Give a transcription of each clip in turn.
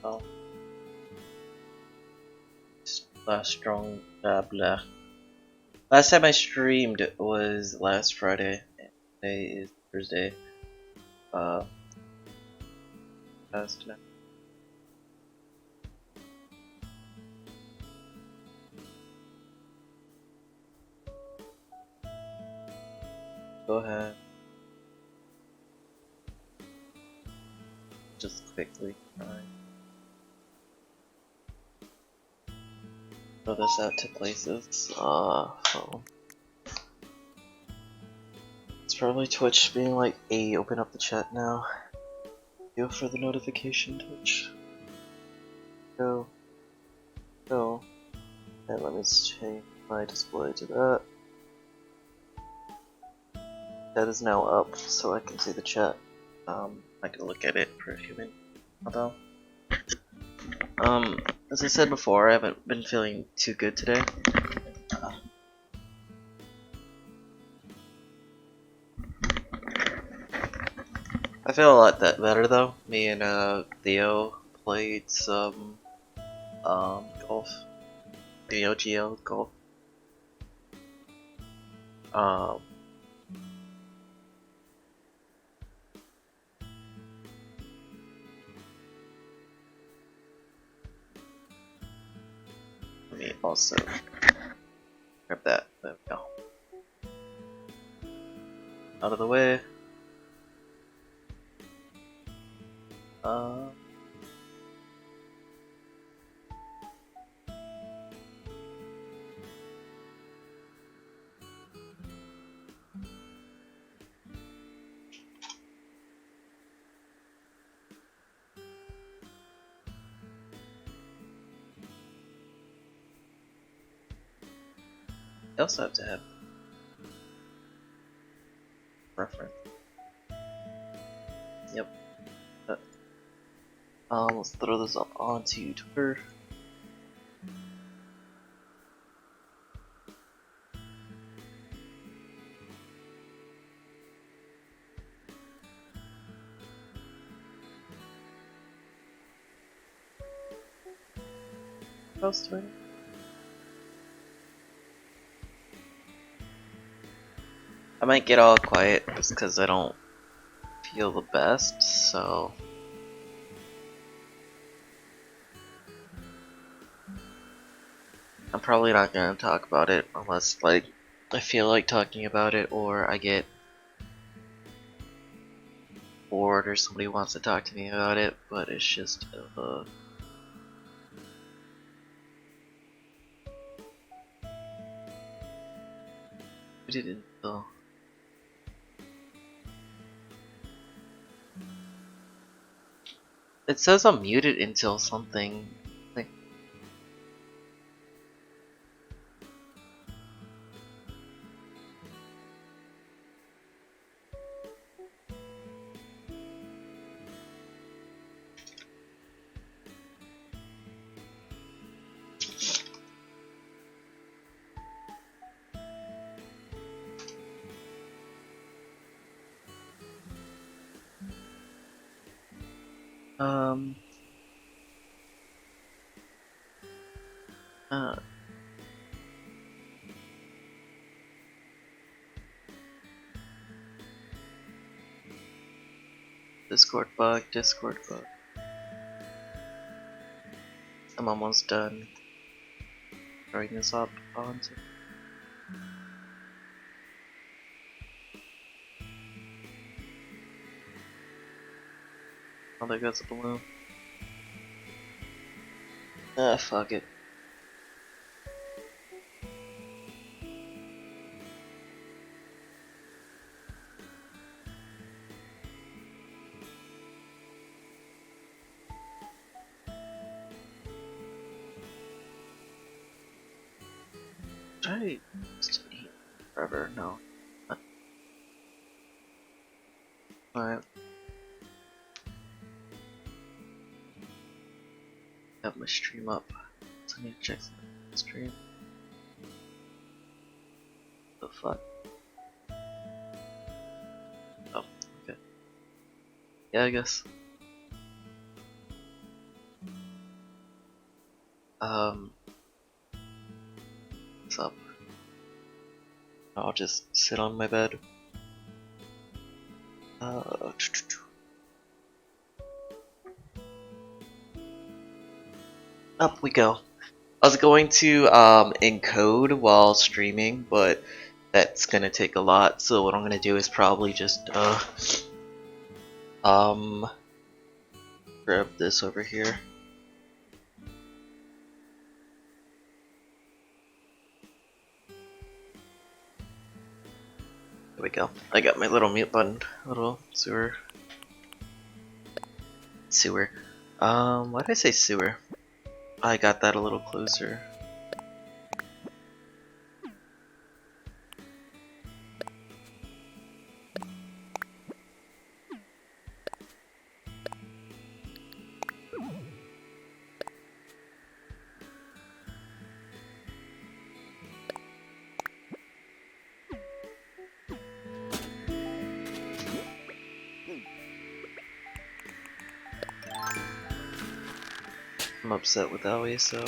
Oh, strong blah. Last time I streamed was last Friday. Today is Thursday. Uh, past now. Go ahead. Just quickly. Throw this out to places. Oh. It's probably Twitch being like, "Hey, open up the chat now." Go for the notification, Twitch. Go. And let me change my display to that. That is now up, so I can see the chat. I can look at it for a few minutes. Although, as I said before, I haven't been feeling too good today. I feel a lot better though. Me and Theo played some golf. Theo GL golf. Let me also grab that. There we go. Out of the way. I also have to have reference. Yep. Let's throw this up onto Twitter. Post Twitter. I might get all quiet just because I don't feel the best, so I'm probably not gonna talk about it unless like I feel like talking about it or I get bored or somebody wants to talk to me about it, but it's just I didn't know. It says I'm muted until something. Discord bug. I'm almost done throwing this up onto. Oh, there goes the balloon. Ah, fuck it. I just eat forever. No. Alright. Have my stream up. So I need to check the stream. The fuck? Oh, okay. Yeah, I guess. What's up? I'll just sit on my bed. Up we go. I was going to encode while streaming, but that's gonna take a lot, so what I'm gonna do is probably just grab this over here. There we go. I got my little mute button. Little sewer. Why did I say sewer? I got that a little closer. I'm upset with Owie, so...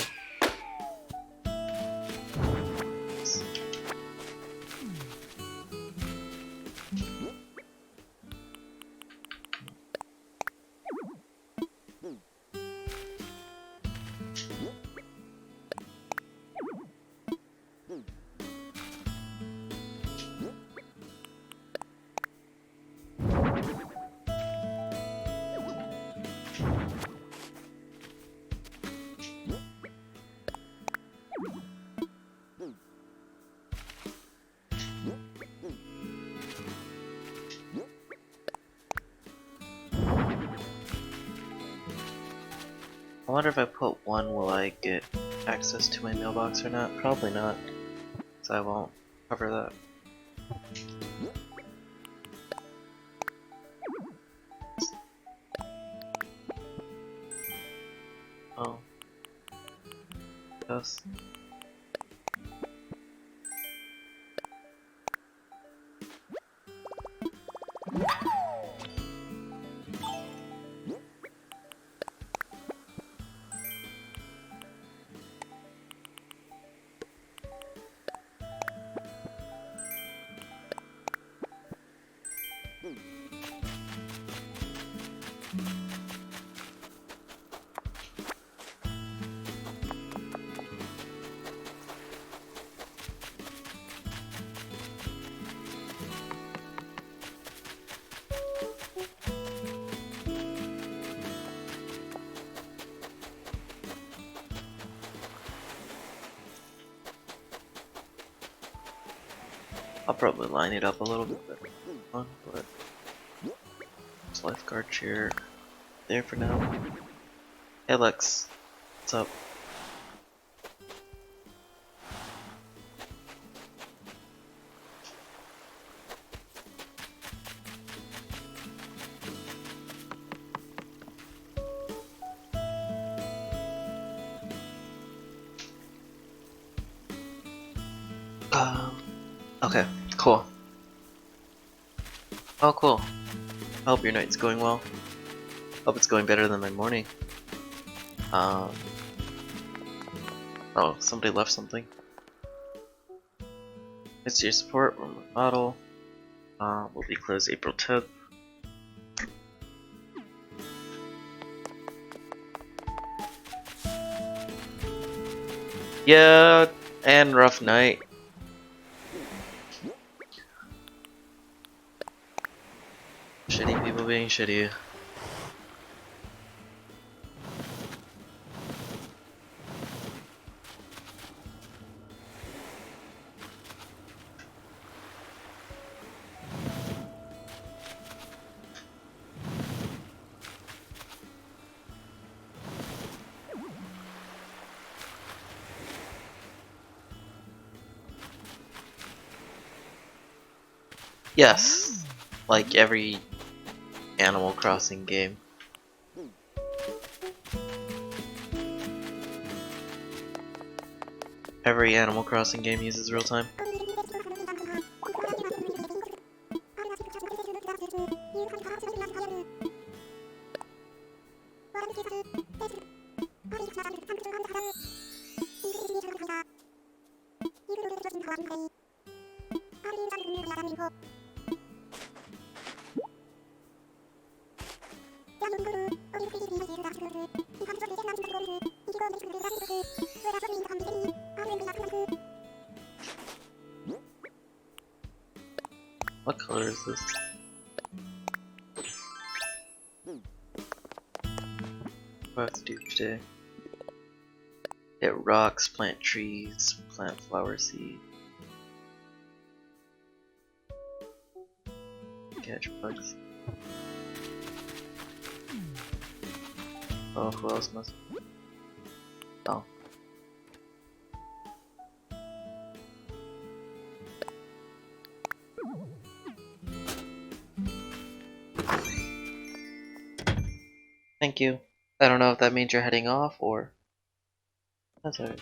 I wonder if I put one, will I get access to my mailbox or not? Probably not, so I won't cover that. Oh. Yes. I'll probably line it up a little bit better, but this lifeguard chair there for now. Hey Lex, what's up? Okay, cool. Oh, cool. I hope your night's going well. Hope it's going better than my morning. Oh, somebody left something. It's your support from the bottle. Will be closed April 10th. Yeah, and rough night. Shitty people being shitty. Yes, like every Animal Crossing game. Every Animal Crossing game uses real time. What color is this? What do I have to do today? Hit rocks, plant trees, plant flower seed. Catch bugs. Oh, who else must? Oh. Thank you. I don't know if that means you're heading off or... That's alright.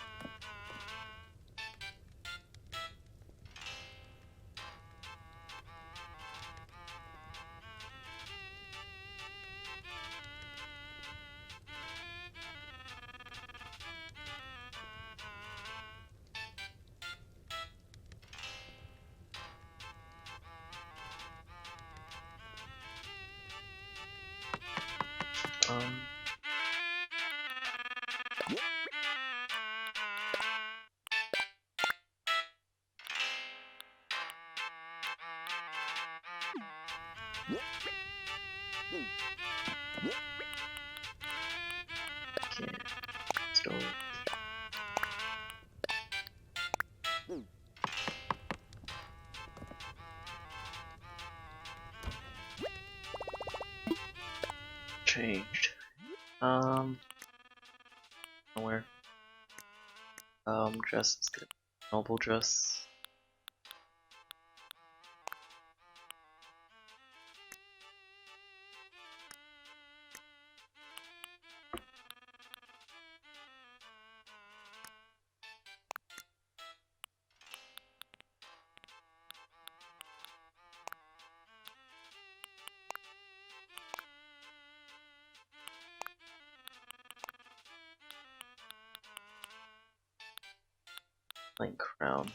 Um... Okay. Storage. Changed. Nowhere. Dress is good. Noble dress. Like crown.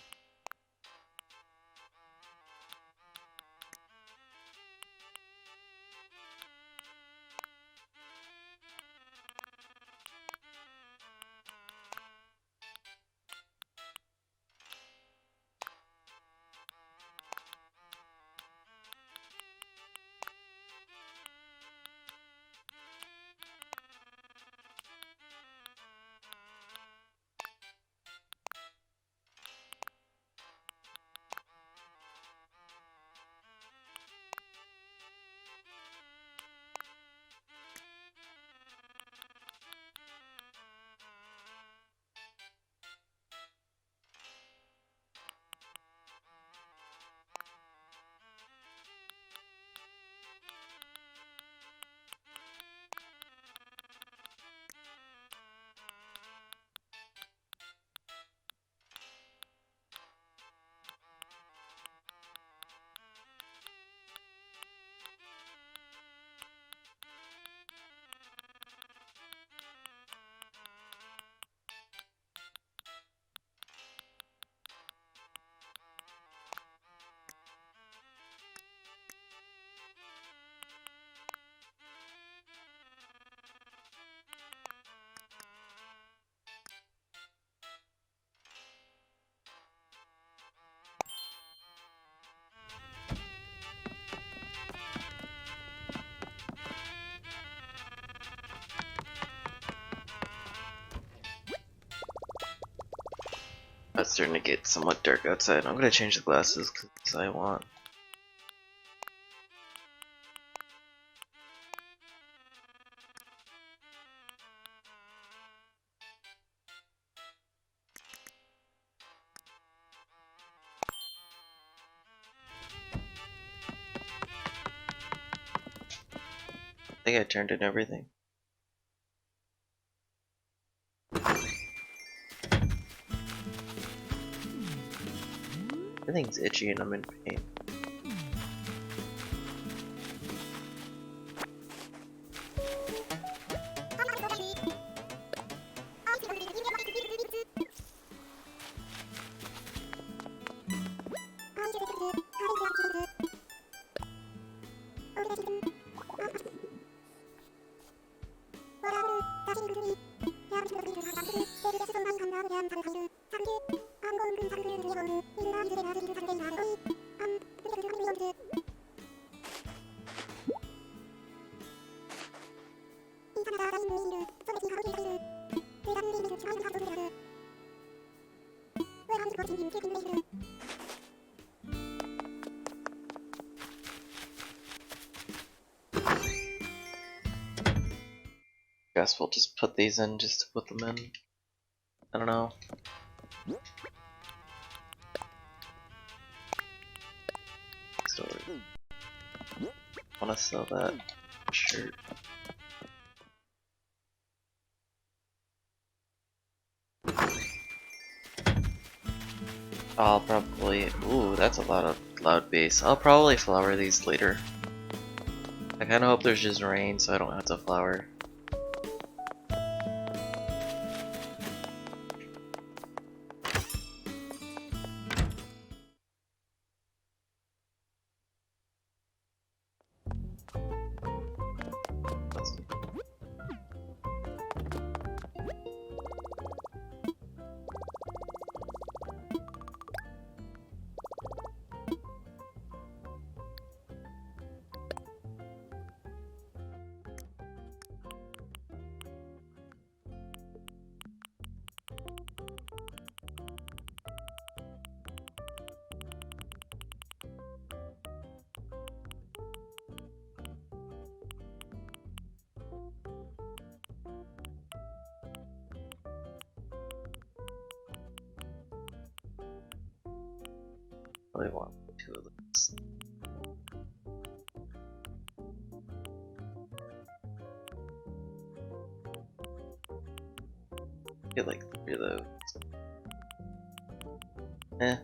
It's starting to get somewhat dark outside. I'm gonna change the glasses because I want. I think I turned in everything. Everything's itchy and I'm in pain. guess we'll just put these in just to put them in. I don't know. Story. Wanna sell that shirt? I'll probably. Ooh, that's a lot of loud bass. I'll probably flower these later. I kinda hope there's just rain so I don't have to flower. Probably want 2 of those. Get like 3 of those. Eh.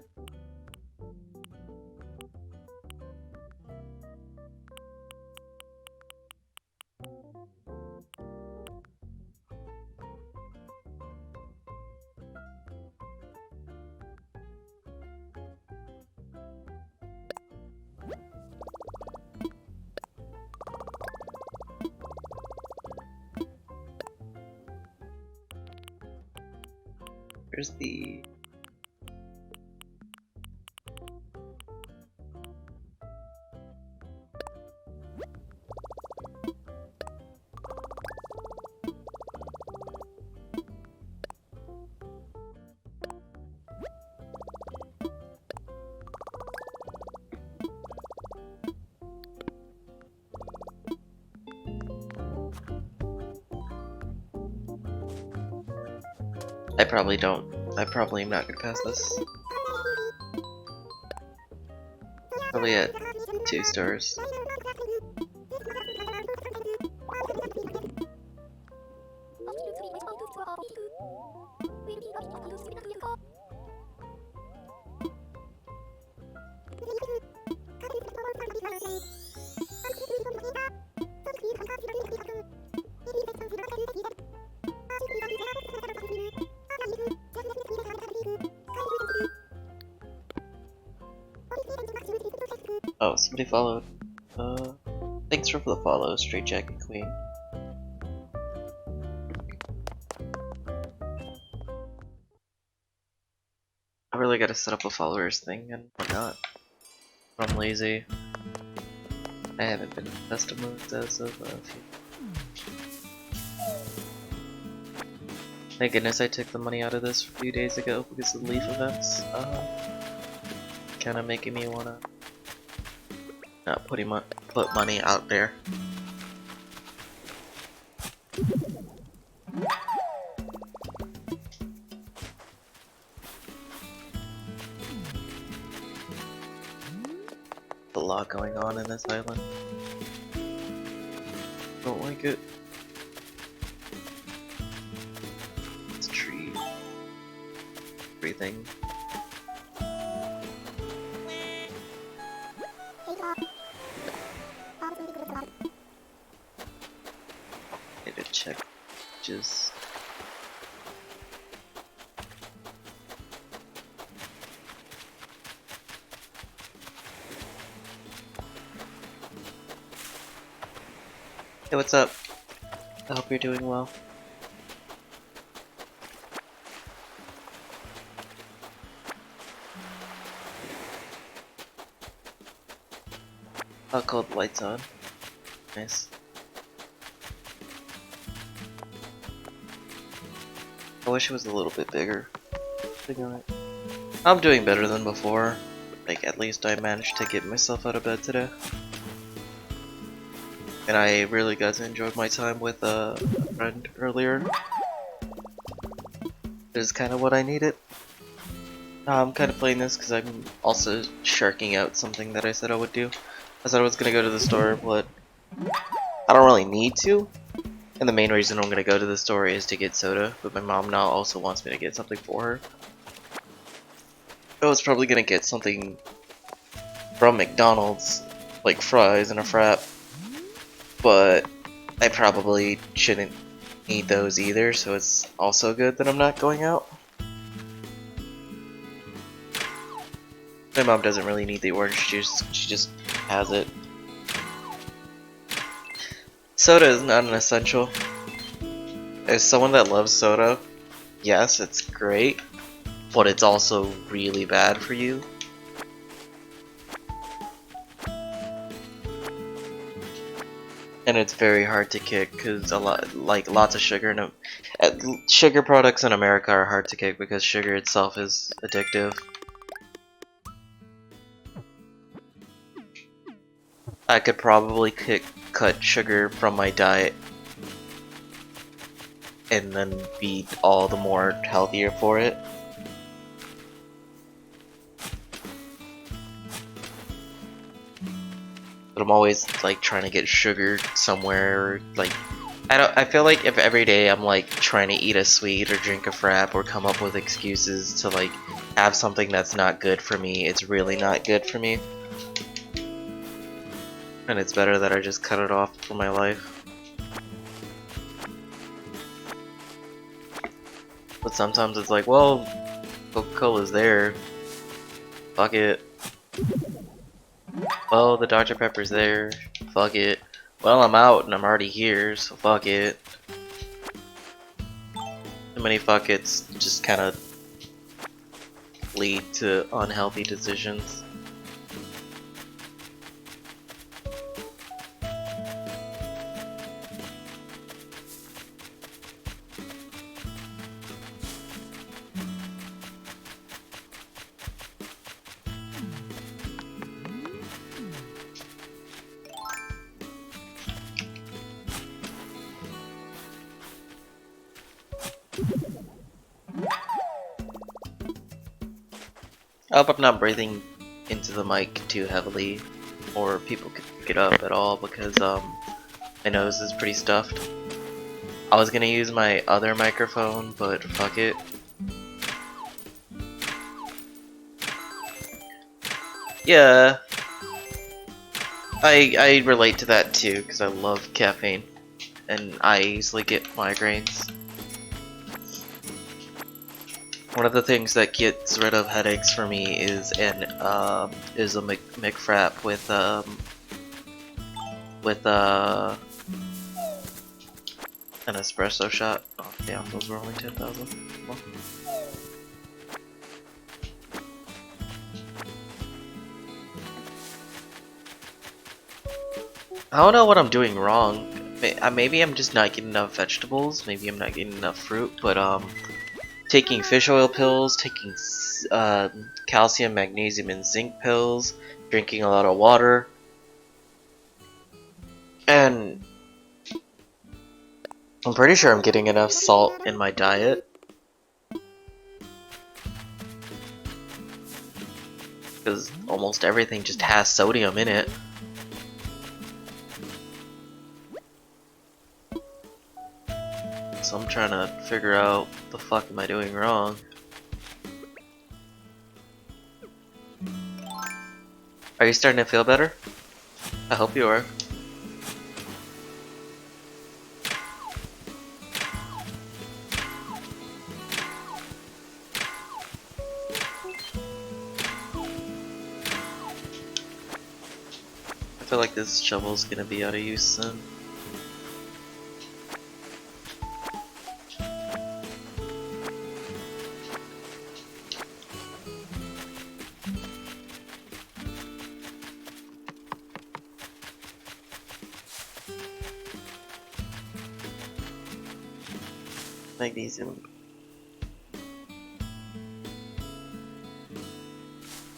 Here's the. I probably am not gonna pass this. Probably at 2 stars. Oh, somebody followed. Thanks for the follow, Straight Jacket Queen. I really gotta set up a followers thing and whatnot. I'm lazy. I haven't been in custom modes as of a few. Thank goodness I took the money out of this a few days ago because of the Leaf events. Kinda making me wanna not put money out there. A lot going on in this island. Don't like it. It's a tree. Everything. Need to check just. Hey, what's up? I hope you're doing well. I'll call the lights on. Nice. I wish it was a little bit bigger. I'm doing better than before. Like, at least I managed to get myself out of bed today. and I really got to enjoy my time with a friend earlier. It's kind of what I needed. I'm kind of playing this because I'm also sharking out something that I said I would do. I said I was gonna go to the store, but I don't really need to. And the main reason I'm gonna go to the store is to get soda, but my mom now also wants me to get something for her. I was probably gonna get something from McDonald's, like fries and a frap, but I probably shouldn't need those either, so it's also good that I'm not going out. My mom doesn't really need the orange juice, she just has it. Soda is not an essential. As someone that loves soda, yes, it's great, but it's also really bad for you. And it's very hard to kick because lots of sugar in sugar products in America are hard to kick because sugar itself is addictive. I could probably cut sugar from my diet and then be all the more healthier for it. But I'm always like trying to get sugar somewhere. Like I feel like if every day I'm like trying to eat a sweet or drink a frap or come up with excuses to like have something that's not good for me, it's really not good for me. And it's better that I just cut it off from my life. But sometimes it's like, well, Coca-Cola's there. Fuck it. Well, the Dr. Pepper's there. Fuck it. Well, I'm out and I'm already here, so fuck it. Too many fuck it's just kind of lead to unhealthy decisions. I hope I'm not breathing into the mic too heavily, or people could pick it up at all, because my nose is pretty stuffed. I was gonna use my other microphone, but fuck it. Yeah, I relate to that too, because I love caffeine, and I easily get migraines. One of the things that gets rid of headaches for me is a McFrap with an espresso shot. Oh damn, those were only 10,000. Well. I don't know what I'm doing wrong. Maybe I'm just not getting enough vegetables. Maybe I'm not getting enough fruit. But taking fish oil pills, taking calcium, magnesium, and zinc pills, drinking a lot of water, and I'm pretty sure I'm getting enough salt in my diet. Because almost everything just has sodium in it. So I'm trying to figure out what the fuck am I doing wrong. Are you starting to feel better? I hope you are. I feel like this shovel's gonna be out of use soon. Magnesium.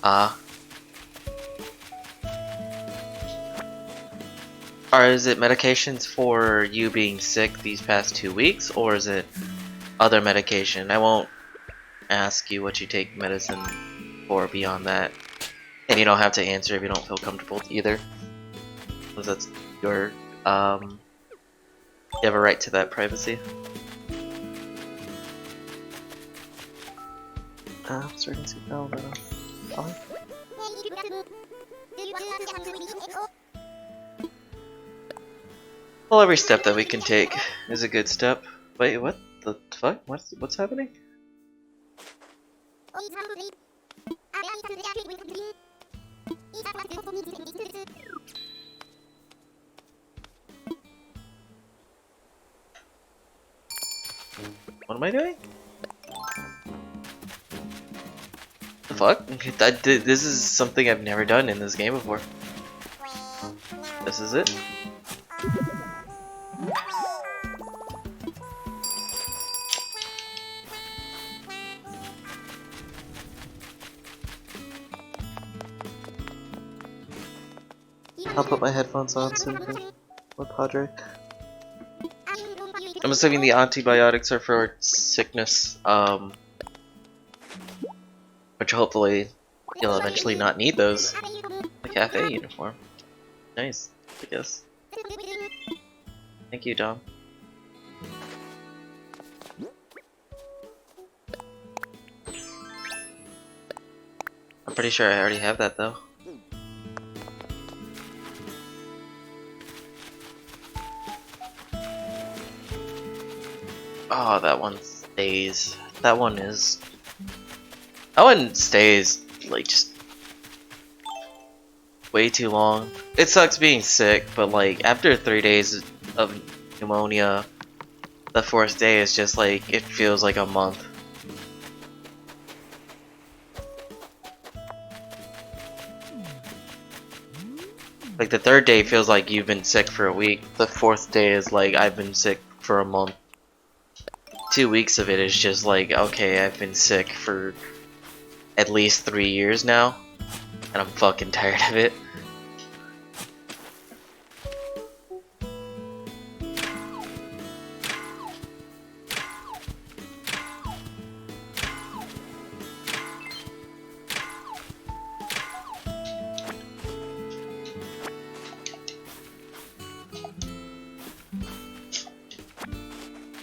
Ah. Or is it medications for you being sick these past 2 weeks, or is it other medication? I won't ask you what you take medicine for beyond that. And you don't have to answer if you don't feel comfortable either. Because that's your, you have a right to that privacy. Starting to know that. Fine. Well, every step that we can take is a good step. Wait, what the fuck? What's happening? What am I doing? The fuck? This is something I've never done in this game before. This is it? I'll put my headphones on soon. What, Padre? I'm assuming the antibiotics are for sickness, which hopefully you'll eventually not need those. The cafe uniform. Nice, I guess. Thank you, Dom. I'm pretty sure I already have that though. Oh, that one stays. That one stays, like, just way too long. It sucks being sick, but like, after 3 days of pneumonia, the 4th day is just like, it feels like a month. Like, the 3rd day feels like you've been sick for a week. The 4th day is like, I've been sick for a month. 2 weeks of it is just like, okay, I've been sick for at least 3 years now, and I'm fucking tired of it.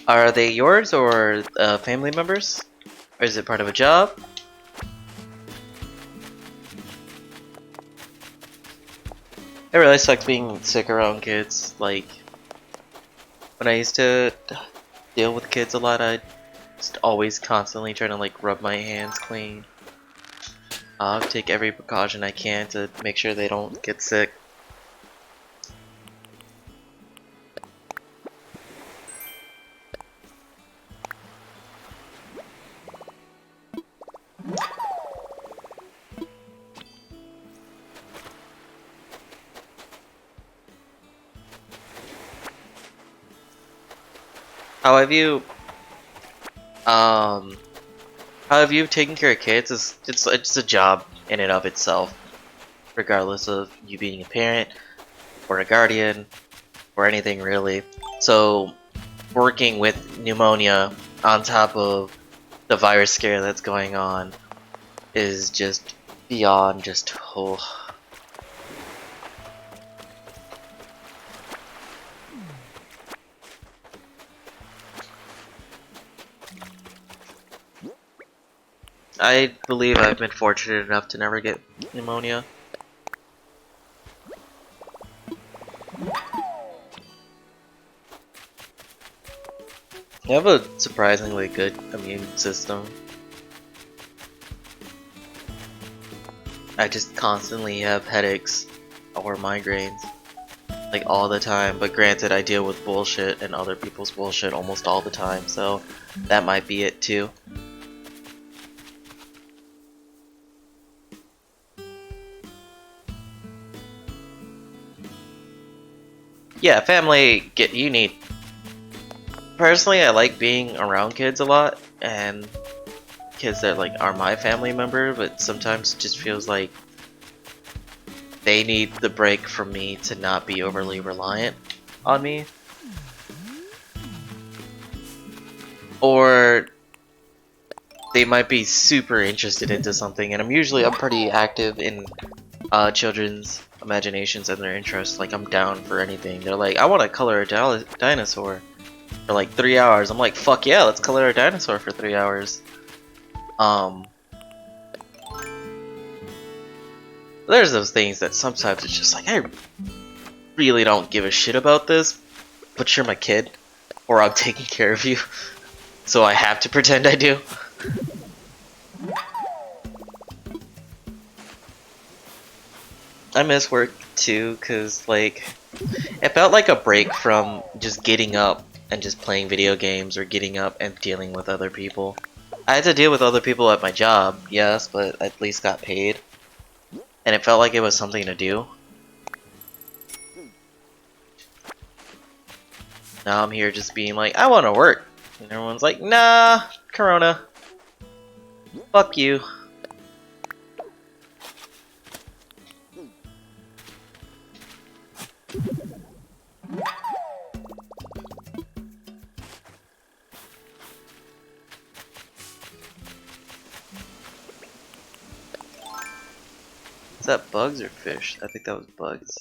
Are they yours or family members? Or is it part of a job? It really sucks being sick around kids. Like, when I used to deal with kids a lot, I'd just always constantly trying to like rub my hands clean. Take every precaution I can to make sure they don't get sick. How have you taken care of kids? It's a job in and of itself, regardless of you being a parent or a guardian or anything really. So working with pneumonia on top of the virus scare that's going on is just beyond just I believe I've been fortunate enough to never get pneumonia. I have a surprisingly good immune system. I just constantly have headaches or migraines, like all the time, but granted I deal with bullshit and other people's bullshit almost all the time, so that might be it too. Yeah, family, you need. Personally, I like being around kids a lot, and kids that like are my family member, but sometimes it just feels like they need the break from me to not be overly reliant on me. Or they might be super interested into something, and I'm pretty active in children's imaginations and their interests. Like, I'm down for anything. They're like, I want to color a dinosaur for like 3 hours. I'm like, fuck yeah, let's color a dinosaur for 3 hours. There's those things that sometimes it's just like, I really don't give a shit about this, but you're my kid, or I'm taking care of you, so I have to pretend I do. I miss work too, cause like, it felt like a break from just getting up and just playing video games, or getting up and dealing with other people. I had to deal with other people at my job, yes, but at least got paid. And it felt like it was something to do. Now I'm here just being like, I want to work. And everyone's like, nah, Corona. Fuck you. Is that bugs or fish? I think that was bugs.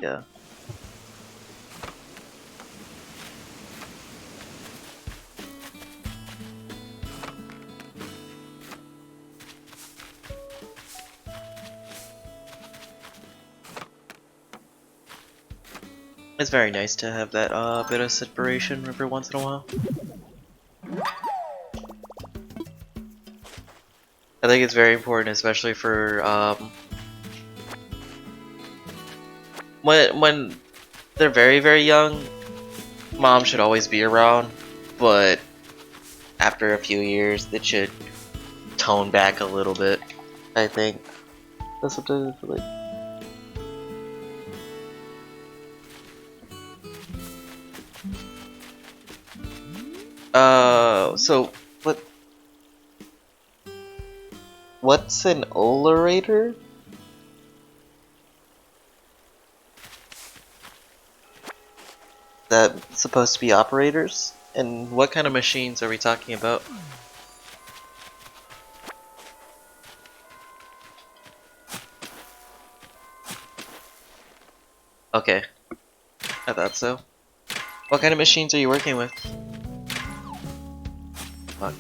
Yeah. It's very nice to have that bit of separation every once in a while. I think it's very important, especially for when they're very young. Mom should always be around, but after a few years, it should tone back a little bit. I think that's what I feel like. So what's an olerator? That supposed to be operators? And what kind of machines are we talking about? Okay, I thought so. What kind of machines are you working with? Fuck.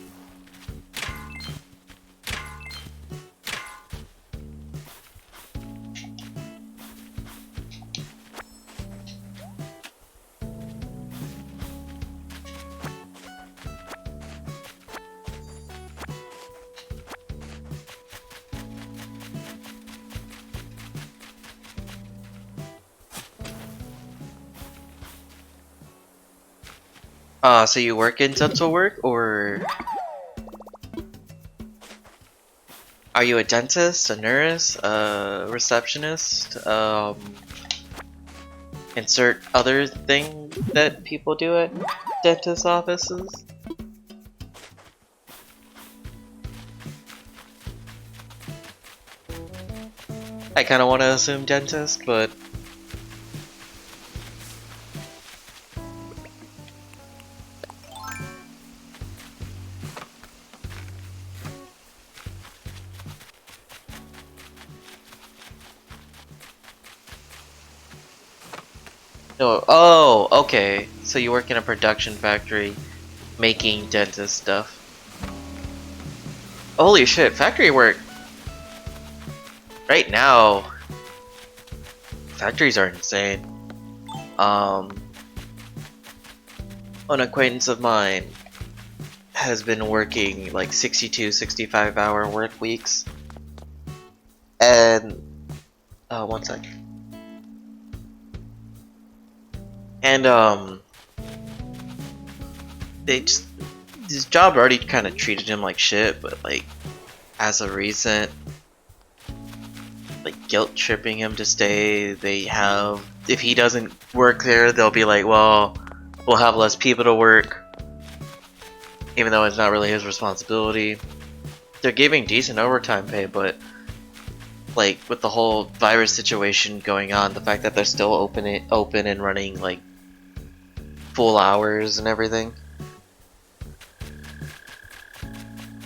So you work in dental work, or are you a dentist, a nurse, a receptionist, insert other thing that people do at dentist offices? I kind of want to assume dentist, but no. Oh, okay. So you work in a production factory making dentist stuff. Holy shit, factory work. Right now, factories are insane. An acquaintance of mine has been working like 62, 65-hour work weeks. And, one sec. And, his job already kind of treated him like shit, but like, as a recent, like, guilt tripping him to stay. They have, if he doesn't work there, they'll be like, well, we'll have less people to work, even though it's not really his responsibility. They're giving decent overtime pay, but like with the whole virus situation going on, the fact that they're still open and running like full hours and everything.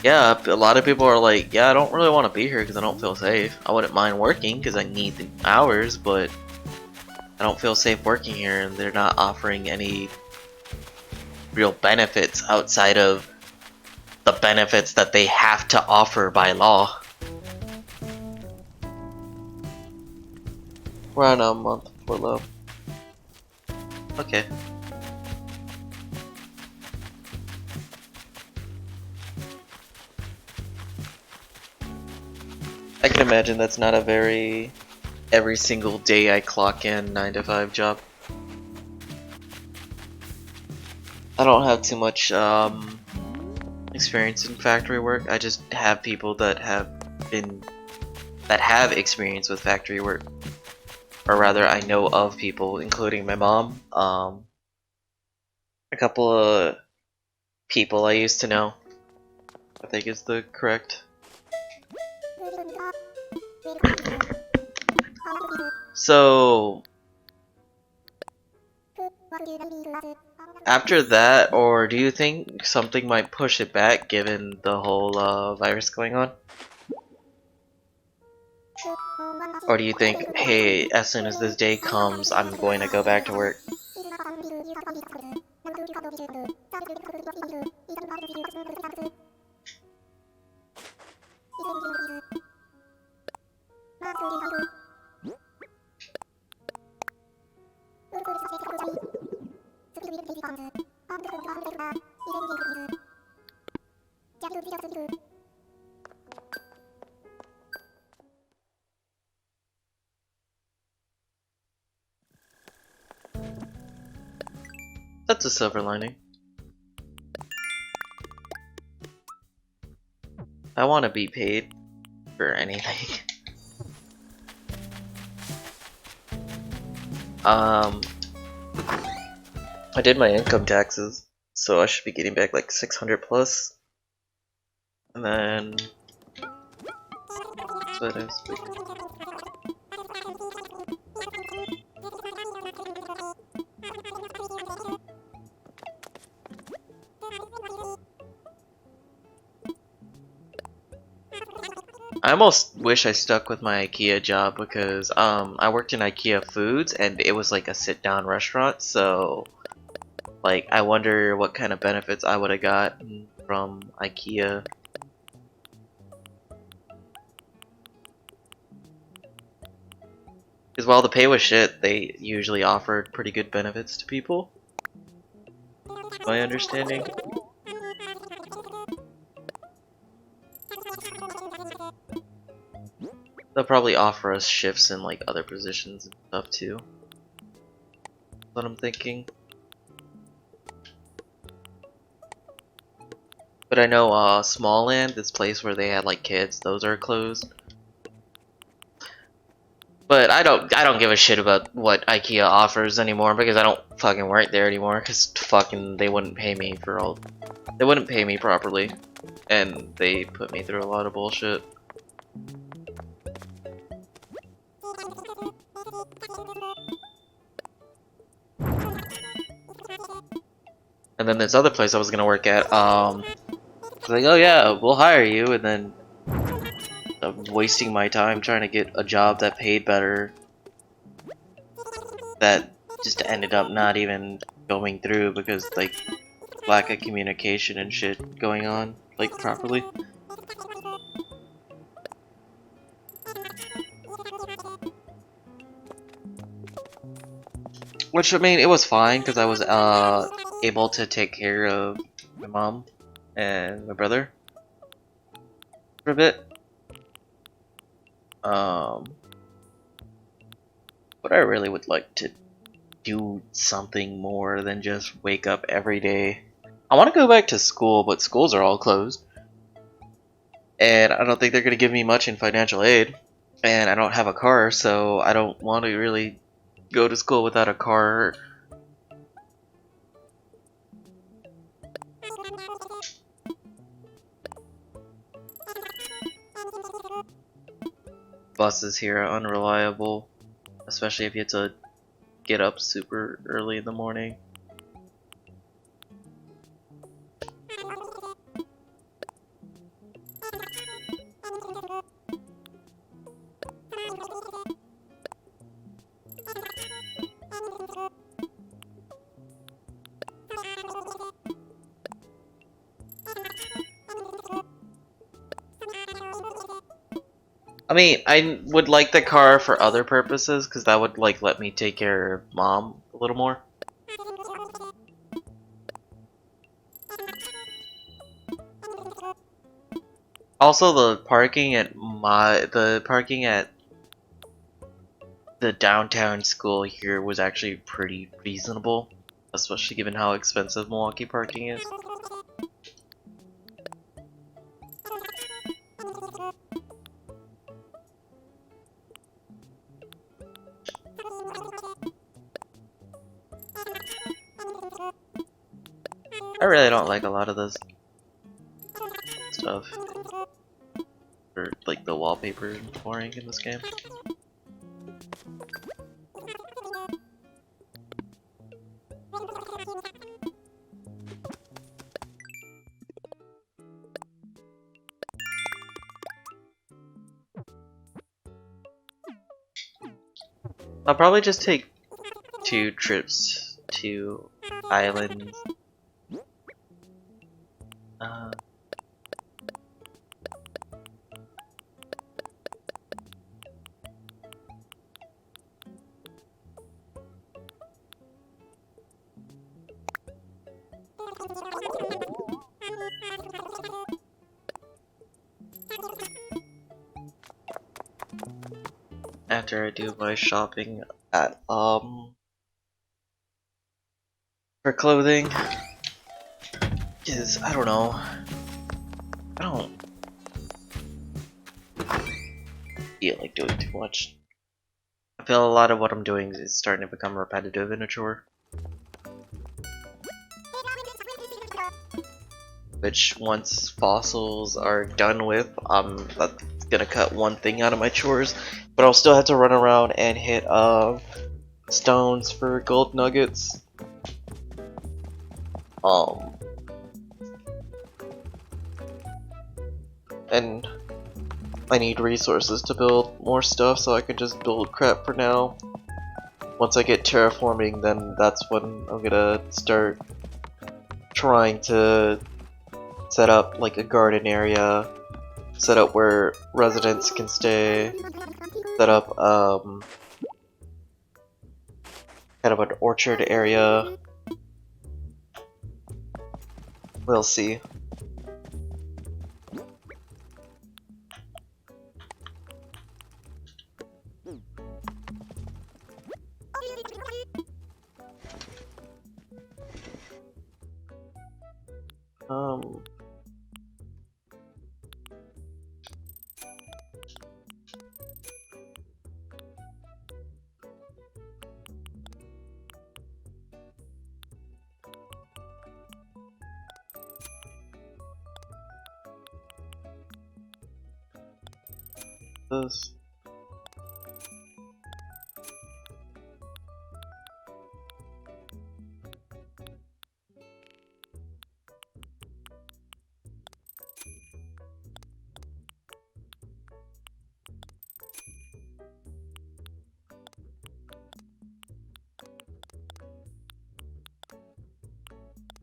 Yeah, a lot of people are like, yeah, I don't really want to be here because I don't feel safe. I wouldn't mind working because I need the hours, but I don't feel safe working here, and they're not offering any real benefits outside of the benefits that they have to offer by law. We're on a month before low. Okay. I can imagine that's not a very every single day I clock in 9 to 5 job. I don't have too much experience in factory work. I just have people that have experience with factory work, or rather, I know of people, including my mom. A couple of people I used to know, I think is the correct. So after that, or do you think something might push it back given the whole virus going on? Or do you think, hey, as soon as this day comes, I'm going to go back to work? That's a silver lining. I want to be paid for anything. I did my income taxes, so I should be getting back like 600 plus. And then that's what it is. I almost wish I stuck with my IKEA job because I worked in IKEA Foods and it was like a sit-down restaurant, so like I wonder what kind of benefits I would have got from IKEA. Because while the pay was shit, they usually offered pretty good benefits to people. My understanding. They'll probably offer us shifts in like other positions and stuff too. That's what I'm thinking. But I know Small Land, this place where they had like kids, those are closed. But I don't give a shit about what IKEA offers anymore because I don't fucking work there anymore because fucking they wouldn't pay me properly, and they put me through a lot of bullshit. And then this other place I was gonna work at, like, oh yeah, we'll hire you, and then I'm wasting my time trying to get a job that paid better that just ended up not even going through because like lack of communication and shit going on like properly. Which I mean, it was fine because I was able to take care of my mom and my brother for a bit. But I really would like to do something more than just wake up every day. I want to go back to school, but schools are all closed. And I don't think they're going to give me much in financial aid. And I don't have a car, so I don't want to really go to school without a car. buses here are unreliable, especially if you have to get up super early in the morning. I mean, I would like the car for other purposes, because that would like let me take care of mom a little more. Also, the parking at the downtown school here was actually pretty reasonable, especially given how expensive Milwaukee parking is. I really don't like a lot of this stuff, or like the wallpaper and flooring in this game. I'll probably just take 2 trips to islands. After I do my shopping at for clothing, because I don't know, I don't feel like doing too much. I feel a lot of what I'm doing is starting to become repetitive and a chore. Which, once fossils are done with, that's gonna cut one thing out of my chores, but I'll still have to run around and hit stones for gold nuggets. And I need resources to build more stuff, so I can just build crap for now. Once I get terraforming, then that's when I'm gonna start trying to set up like a garden area, set up where residents can stay, set up kind of an orchard area. We'll see. This.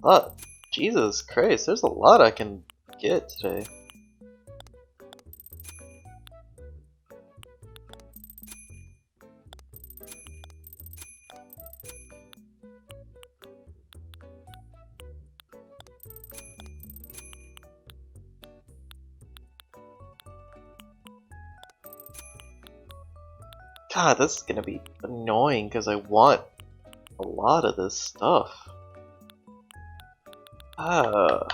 Oh, Jesus Christ, there's a lot I can get today. God, this is gonna be annoying because I want a lot of this stuff. Alright,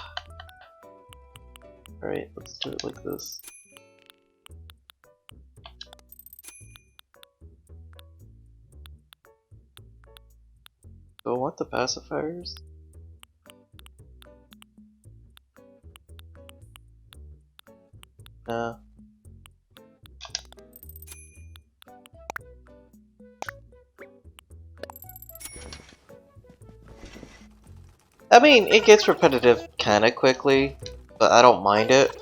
let's do it like this. Do I want the pacifiers? Nah. I mean, it gets repetitive kinda quickly, but I don't mind it.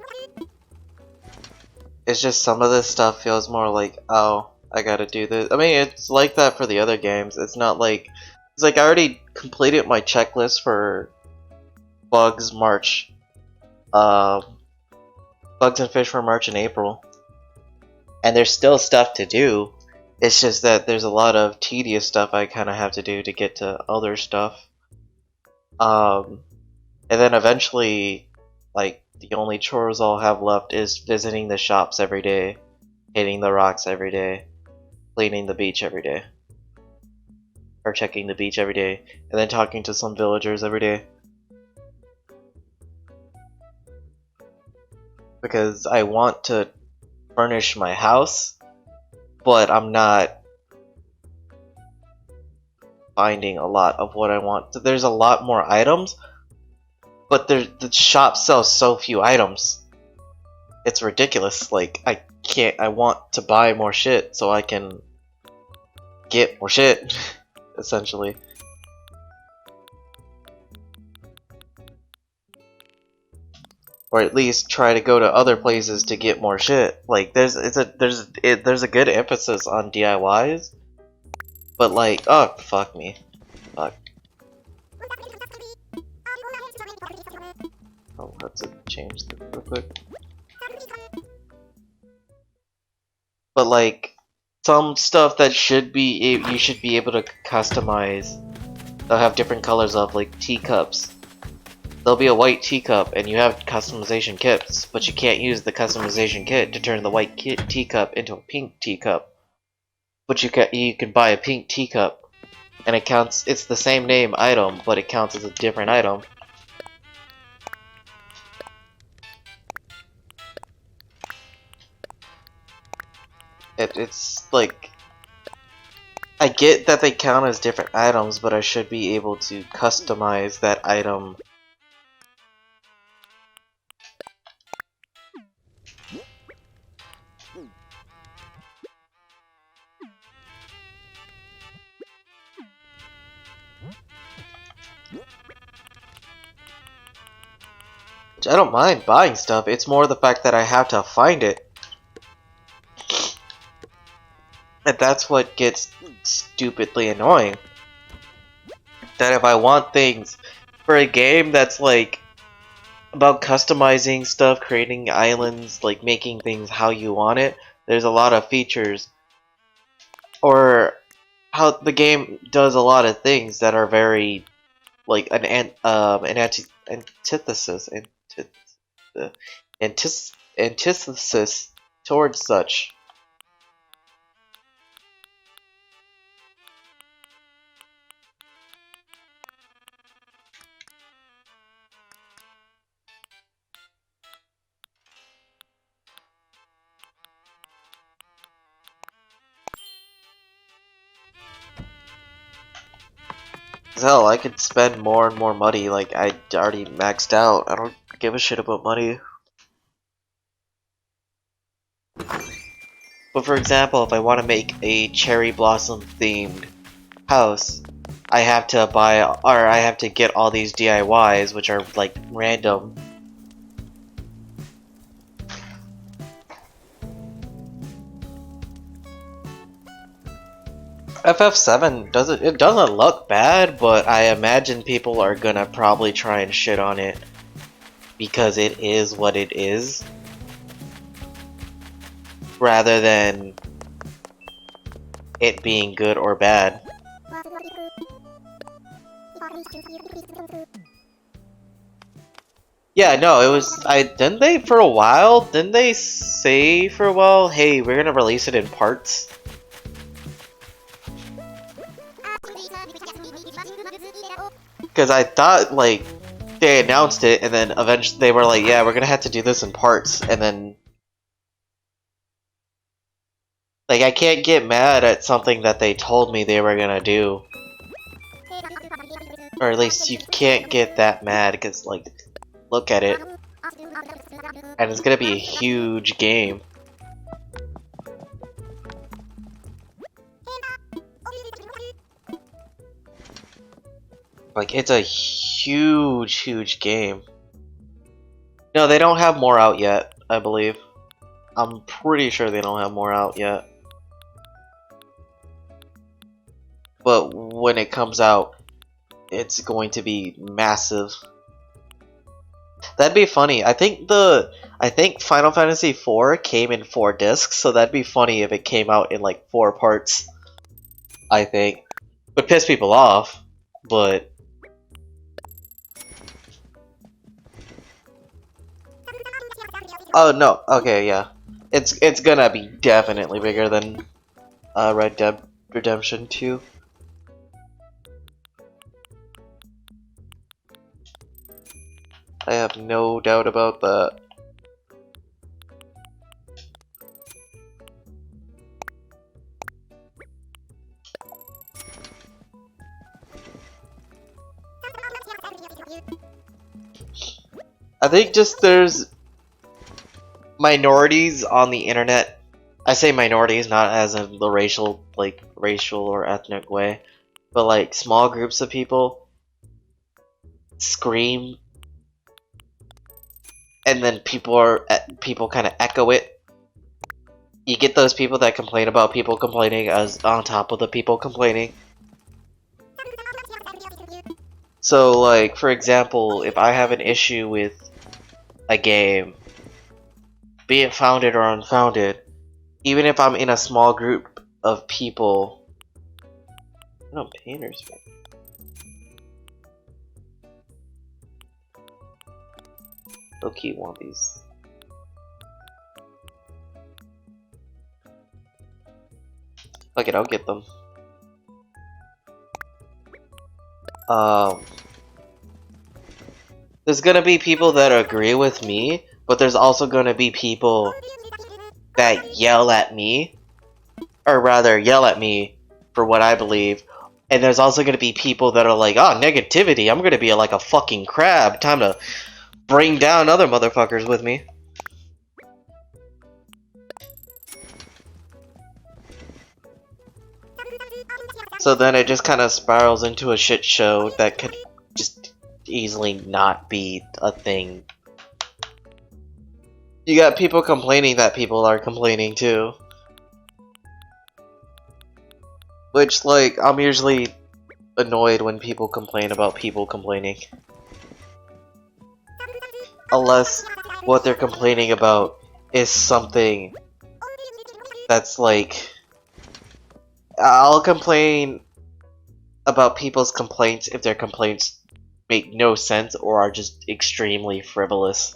It's just some of this stuff feels more like, oh, I gotta do this. I mean, it's like that for the other games. It's not like... It's like I already completed my checklist for Bugs March. Bugs and Fish for March and April. And there's still stuff to do. It's just that there's a lot of tedious stuff I kind of have to do to get to other stuff. And then eventually, like, the only chores I'll have left is visiting the shops every day, hitting the rocks every day, cleaning the beach every day. Or checking the beach every day, and then talking to some villagers every day. Because I want to furnish my house, but I'm not finding a lot of what I want. There's a lot more items, but the shop sells so few items. It's ridiculous. Like, I want to buy more shit so I can get more shit, essentially. Or at least try to go to other places to get more shit. Like, there's a good emphasis on DIYs, but like, oh, fuck me. Fuck. Oh, have to change this real quick. But like, some stuff that should be, you should be able to customize. They'll have different colors of, like, teacups. There'll be a white teacup, and you have customization kits, but you can't use the customization kit to turn the white teacup into a pink teacup. But you can buy a pink teacup, and it counts. It's the same name item, but it counts as a different item. It's like, I get that they count as different items, but I should be able to customize that item. I don't mind buying stuff, it's more the fact that I have to find it. And that's what gets stupidly annoying. That if I want things for a game that's like about customizing stuff, creating islands, like making things how you want it, there's a lot of features. Or how the game does a lot of things that are very like an antithesis towards such. Hell, I could spend more and more money, like I already maxed out. I don't give a shit about money. But for example, if I want to make a cherry blossom themed house, I have to buy, or I have to get all these DIYs, which are like random. FF7 doesn't look bad, but I imagine people are gonna probably try and shit on it because it is what it is, rather than it being good or bad. Yeah, no, it was, didn't they for a while, didn't they say for a while, hey, we're gonna release it in parts? Because I thought, like, they announced it, and then eventually they were like, yeah, we're gonna have to do this in parts, and then... Like, I can't get mad at something that they told me they were gonna do. Or at least you can't get that mad, because, like, look at it. And it's gonna be a huge game. Like, it's a huge game. No, they don't have more out yet, I believe. I'm pretty sure they don't have more out yet. But when it comes out, it's going to be massive. That'd be funny. I think Final Fantasy IV came in 4 discs, so that'd be funny if it came out in like 4 parts. I think. Would piss people off, but oh no, okay, yeah. It's gonna be definitely bigger than Red Dead Redemption 2. I have no doubt about that. I think just there's minorities on the internet. I say minorities not as in the racial or ethnic way, but like small groups of people scream and then people kind of echo it. You get those people that complain about people complaining as on top of the people complaining. So like, for example, if I have an issue with a game, be it founded or unfounded, even if I'm in a small group of people, I don't painters, man. Low-key want these. Fuck it, I'll get them. There's gonna be people that agree with me, but there's also gonna be people that yell at me, or rather yell at me for what I believe, and there's also gonna be people that are like, oh, negativity, I'm gonna be like a fucking crab, time to bring down other motherfuckers with me. So then it just kind of spirals into a shit show that could just easily not be a thing. You got people complaining that people are complaining too. Which, like, I'm usually annoyed when people complain about people complaining. Unless what they're complaining about is something that's like... I'll complain about people's complaints if their complaints make no sense or are just extremely frivolous.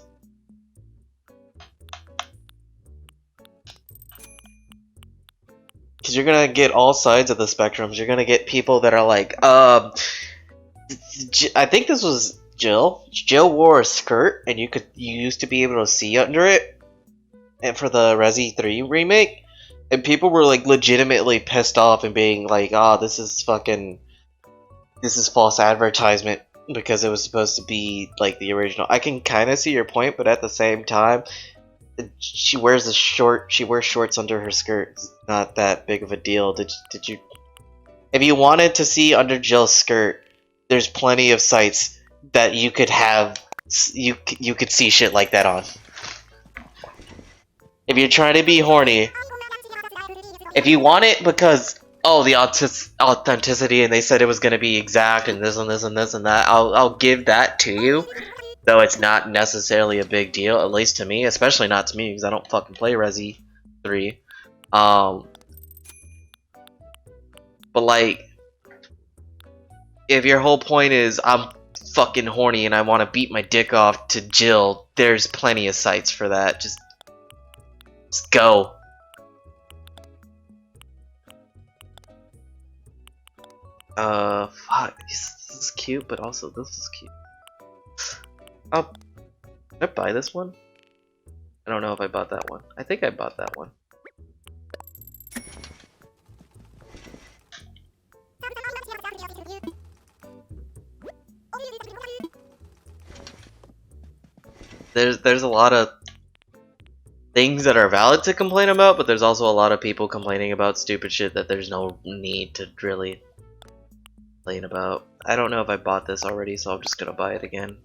Because you're gonna get all sides of the spectrums. You're gonna get people that are like, I think this was Jill. Jill wore a skirt, and you used to be able to see under it. And for the Resi 3 remake, and people were like legitimately pissed off and being like, "Ah, this is false advertisement because it was supposed to be like the original." I can kind of see your point, but at the same time, she wears shorts under her skirt. It's not that big of a deal. Did you? If you wanted to see under Jill's skirt, there's plenty of sites that you could have. You could see shit like that on. If you're trying to be horny, if you want it because the authenticity and they said it was gonna be exact and this and this and this and that, I'll give that to you. Though it's not necessarily a big deal, at least to me, especially not to me because I don't fucking play Resi 3. But like, if your whole point is I'm fucking horny and I want to beat my dick off to Jill, there's plenty of sites for that. Just go. Fuck. This is cute, but also this is cute. Did I buy this one? I don't know if I bought that one. I think I bought that one. There's a lot of things that are valid to complain about, but there's also a lot of people complaining about stupid shit that there's no need to really complain about. I don't know if I bought this already, so I'm just gonna buy it again.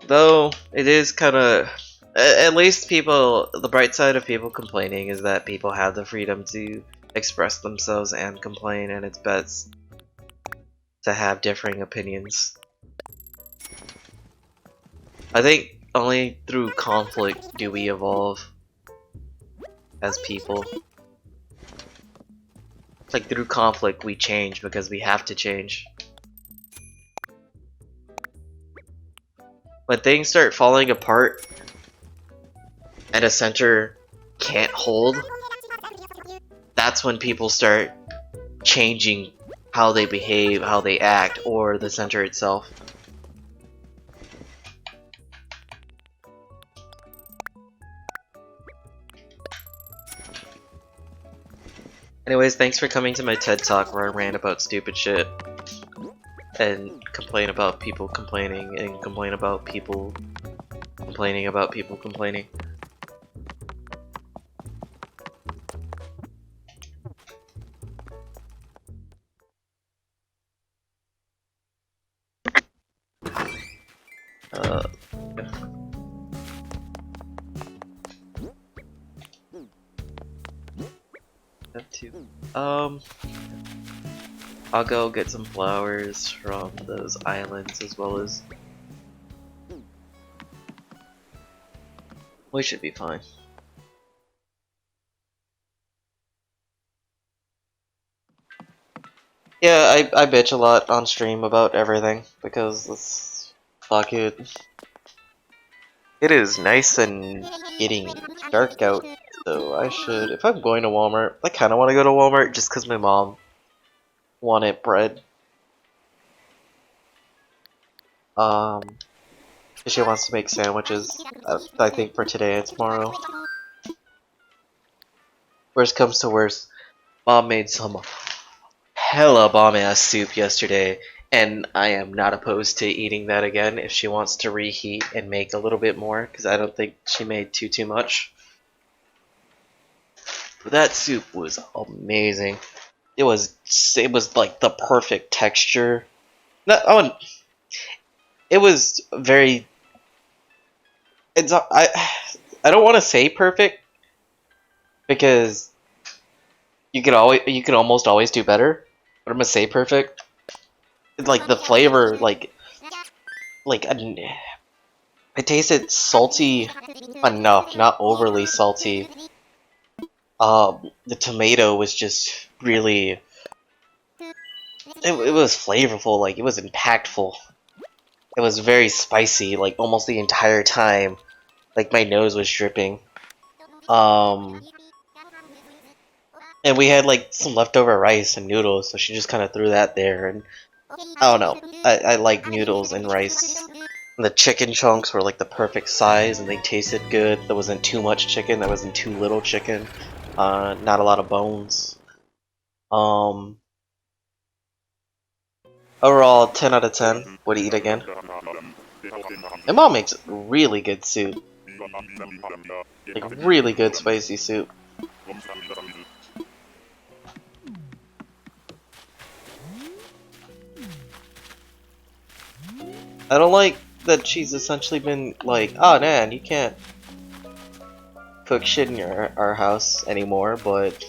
Though it is kind of, at least people, the bright side of people complaining is that people have the freedom to express themselves and complain, and it's best to have differing opinions. I think only through conflict do we evolve as people. It's like through conflict we change because we have to change. When things start falling apart and a center can't hold, that's when people start changing how they behave, how they act, or the center itself. Anyways, thanks for coming to my TED Talk where I rant about stupid shit and complain about people complaining and complain about people complaining about people complaining. I'll go get some flowers from those islands as well as... We should be fine. Yeah, I bitch a lot on stream about everything because it's fuck it. It is nice and getting dark out, so I should, if I'm going to Walmart, I kinda wanna go to Walmart just cause my mom wanted bread. She wants to make sandwiches, I think for today and tomorrow. Worst comes to worst, Mom made some hella bomb-ass soup yesterday, and I am not opposed to eating that again if she wants to reheat and make a little bit more, because I don't think she made too much. But that soup was amazing. It was like the perfect texture. It was very... I don't want to say perfect, because you can almost always do better. But I'm gonna say perfect. It's like the flavor, it tasted salty enough, not overly salty. The tomato was just really... It was flavorful, like, it was impactful. It was very spicy, like, almost the entire time. Like, my nose was dripping. And we had, like, some leftover rice and noodles, so she just kind of threw that there, and... I don't know. I like noodles and rice. And the chicken chunks were, like, the perfect size, and they tasted good. There wasn't too much chicken, there wasn't too little chicken. Not a lot of bones. Overall, 10 out of 10. Would eat again. My mom makes really good soup. Like, really good spicy soup. I don't like that she's essentially been like, oh man, you can't cook shit in our house anymore, but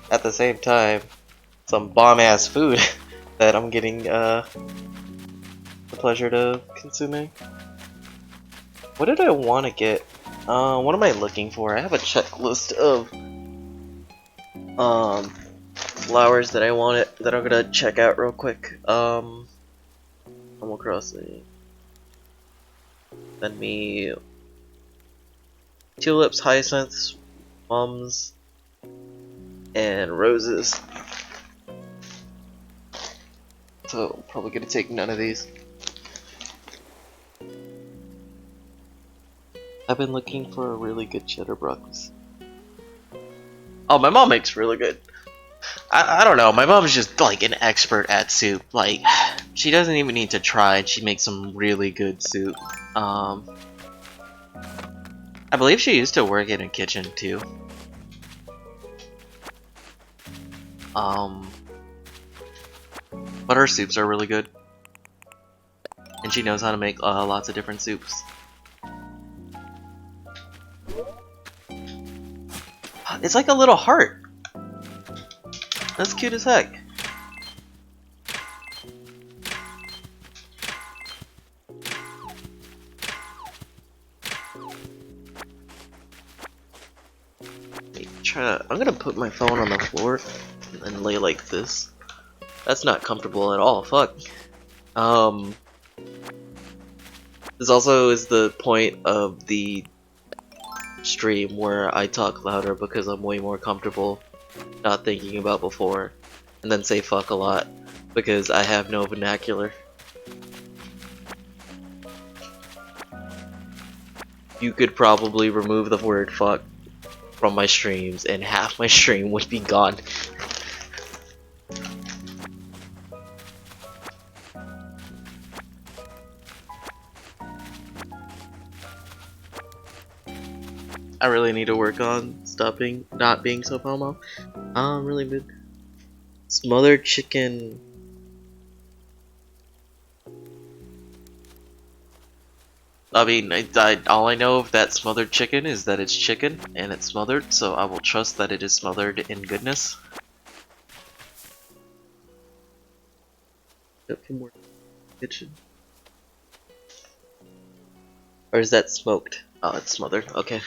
at the same time, some bomb-ass food that I'm getting the pleasure to consuming. What did I want to get? What am I looking for? I have a checklist of flowers that I wanted that I'm gonna check out real quick. Animal Crossing. Send me tulips, hyacinths, mums, and roses. So I'm probably gonna take none of these. I've been looking for a really good cheddar brooks. Oh, my mom makes really good. I don't know, my mom's just like an expert at soup. Like, she doesn't even need to try. She makes some really good soup. I believe she used to work in a kitchen too. But her soups are really good. And she knows how to make lots of different soups. It's like a little heart. That's cute as heck. I'm gonna put my phone on the floor and lay like this. That's not comfortable at all. Fuck. This also is the point of the stream where I talk louder because I'm way more comfortable not thinking about before, and then say fuck a lot because I have no vernacular. You could probably remove the word fuck from my streams and half my stream would be gone. I really need to work on not being so FOMO. Really good. Smothered chicken. I mean, all I know of that smothered chicken is that it's chicken and it's smothered, so I will trust that it is smothered in goodness. Got some more kitchen. Or is that smoked? Oh, it's smothered. Okay.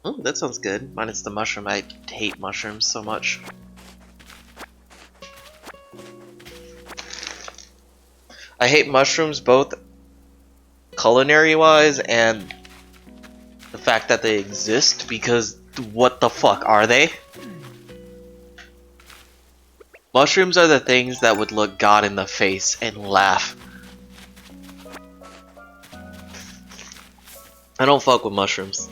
Oh, that sounds good. Minus the mushroom. I hate mushrooms so much. I hate mushrooms both culinary-wise and the fact that they exist, because what the fuck are they? Mushrooms are the things that would look God in the face and laugh. I don't fuck with mushrooms.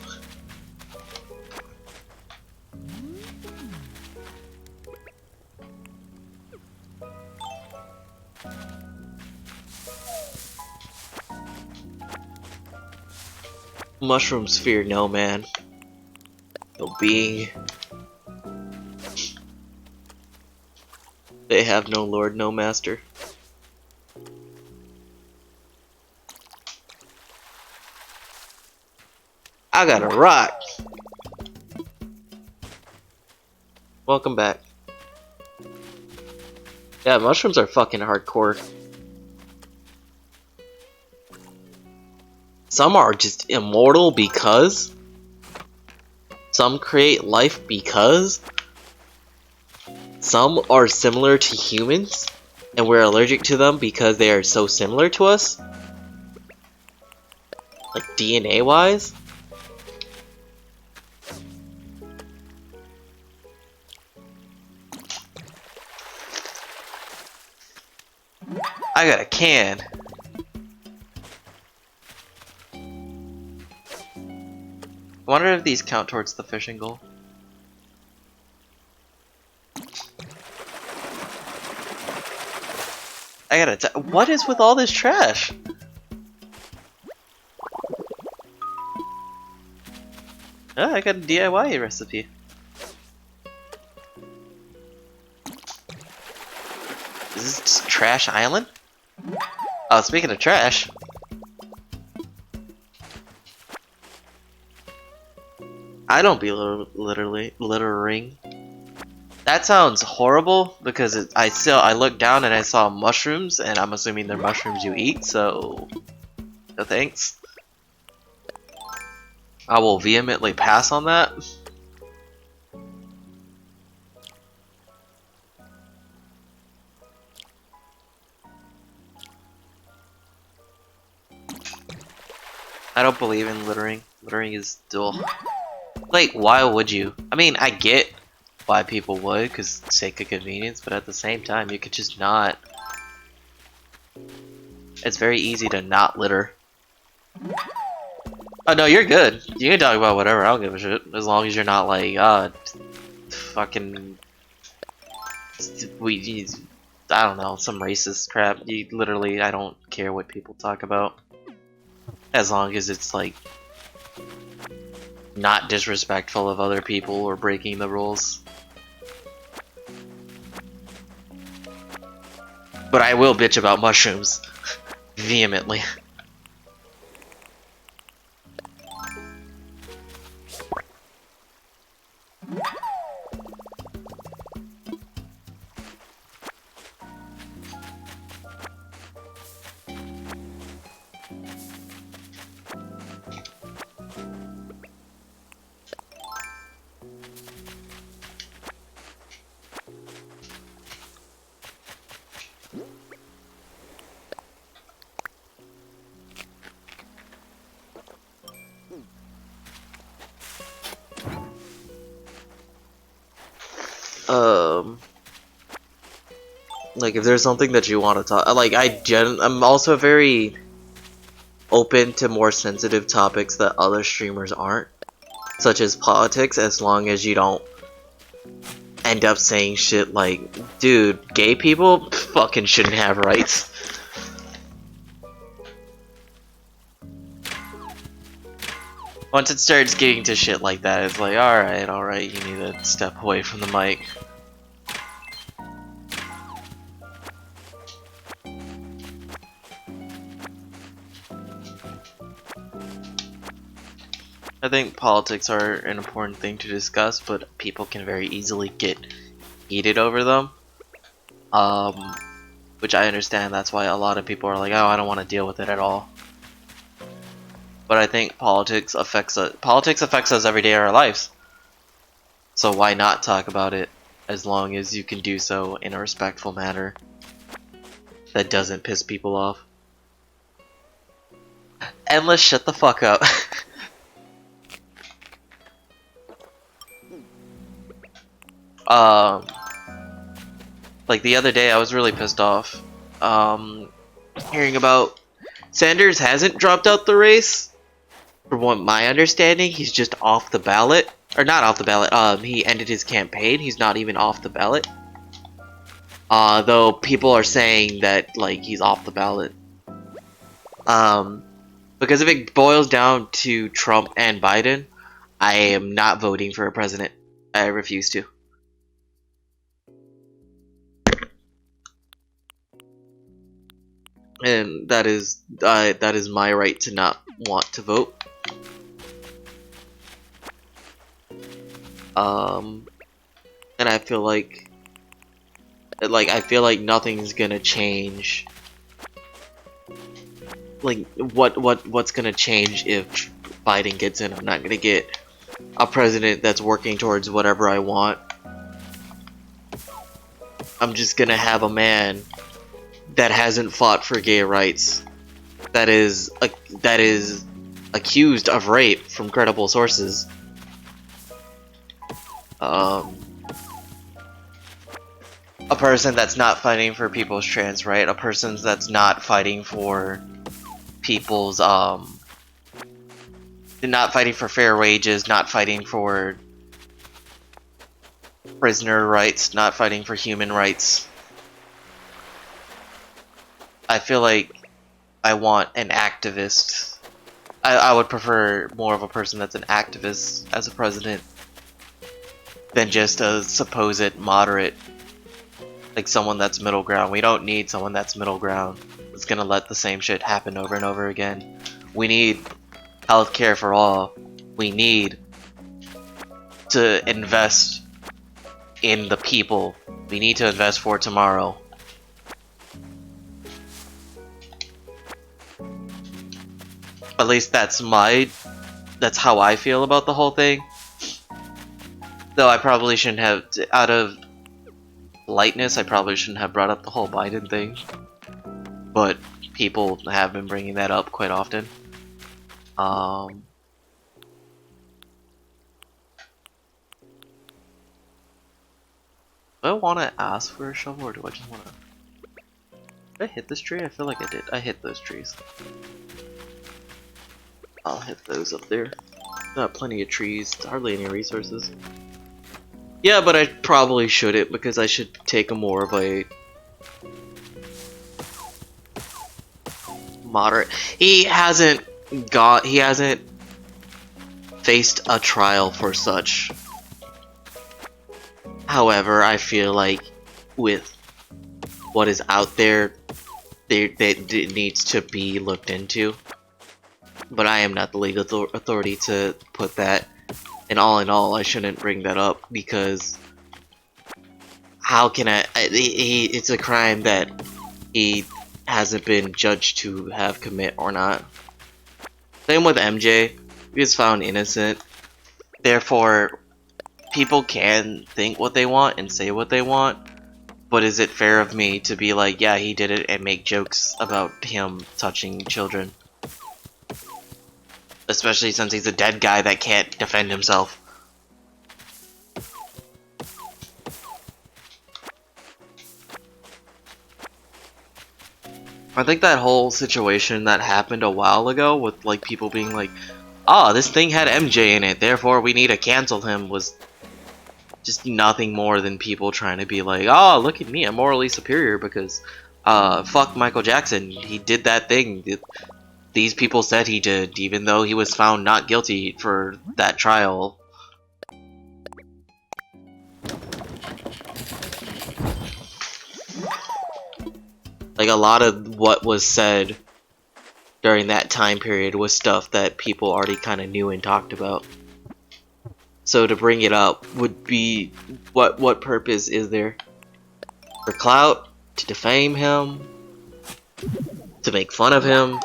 Mushrooms fear no man, no being. They have no lord, no master. I got a rock. Welcome back. Yeah, mushrooms are fucking hardcore. Some are just immortal because. Some create life because. Some are similar to humans, and we're allergic to them because they are so similar to us. Like DNA wise. I got a can. I wonder if these count towards the fishing goal. I gotta what is with all this trash? Oh, I got a DIY recipe. Is this just Trash Island? Oh, speaking of trash. I don't be literally littering. That sounds horrible because I looked down and I saw mushrooms, and I'm assuming they're mushrooms you eat, so No thanks. I will vehemently pass on that. I don't believe in littering. Littering is still... Like, why would you? I mean, I get why people would, because sake of convenience, but at the same time, you could just not. It's very easy to not litter. Oh no, you're good. You can talk about whatever, I don't give a shit. As long as you're not like, fucking... I don't know, some racist crap. You literally, I don't care what people talk about. As long as it's like not disrespectful of other people or breaking the rules. But I will bitch about mushrooms vehemently. Like if there's something that you want to talk, like I'm also very open to more sensitive topics that other streamers aren't, such as politics, as long as you don't end up saying shit like, dude, gay people fucking shouldn't have rights. Once it starts getting to shit like that, it's like, alright, you need to step away from the mic. I think politics are an important thing to discuss, but people can very easily get heated over them. Which I understand, that's why a lot of people are like, oh, I don't want to deal with it at all. But I think politics affects us every day of our lives. So why not talk about it, as long as you can do so in a respectful manner that doesn't piss people off. Endless, shut the fuck up. Like the other day I was really pissed off hearing about Sanders hasn't dropped out the race. From what my understanding, he's just off the ballot. Or not off the ballot, he ended his campaign, he's not even off the ballot. Though people are saying that like he's off the ballot. Because if it boils down to Trump and Biden, I am not voting for a president. I refuse to. And that is my right to not want to vote. And I feel like nothing's gonna change. Like what's gonna change if Biden gets in? I'm not gonna get a president that's working towards whatever I want. I'm just gonna have a man that hasn't fought for gay rights, that is accused of rape from credible sources. A person that's not fighting for people's trans right, a person that's not fighting for people's not fighting for fair wages, not fighting for prisoner rights, not fighting for human rights. I feel like I want an activist. I would prefer more of a person that's an activist as a president than just a supposed moderate. Like someone that's middle ground. We don't need someone that's middle ground. It's gonna let the same shit happen over and over again. We need healthcare for all. We need to invest in the people. We need to invest for tomorrow. At least that's how I feel about the whole thing. Though I probably shouldn't have, out of lightness, I probably shouldn't have brought up the whole Biden thing. But people have been bringing that up quite often. Do I want to ask for a shovel, or do I just want to... Did I hit this tree? I feel like I did. I hit those trees. I'll hit those up there. Got plenty of trees, hardly any resources. Yeah, but I probably shouldn't, because I should take a more of a... moderate... He hasn't faced a trial for such. However, I feel like with what is out there, it needs to be looked into. But I am not the legal authority to put that. And all in all, I shouldn't bring that up, because how can it's a crime that he hasn't been judged to have commit or not. Same with MJ. He was found innocent. Therefore, people can think what they want and say what they want, but is it fair of me to be like, yeah, he did it, and make jokes about him touching children? Especially since he's a dead guy that can't defend himself. I think that whole situation that happened a while ago with like people being like, oh, this thing had MJ in it, therefore we need to cancel him, was just nothing more than people trying to be like, oh, look at me, I'm morally superior because fuck Michael Jackson, he did that thing these people said he did, even though he was found not guilty for that trial. Like, a lot of what was said during that time period was stuff that people already kind of knew and talked about. So to bring it up would be, what purpose is there? For clout? To defame him? To make fun of him?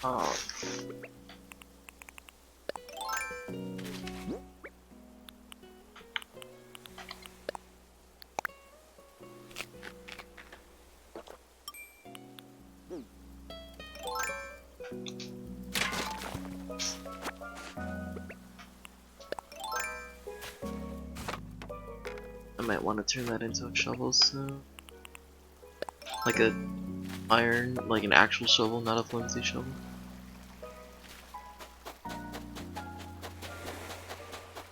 Oh. I might want to turn that into a shovel, so like a iron, like an actual shovel, not a flimsy shovel.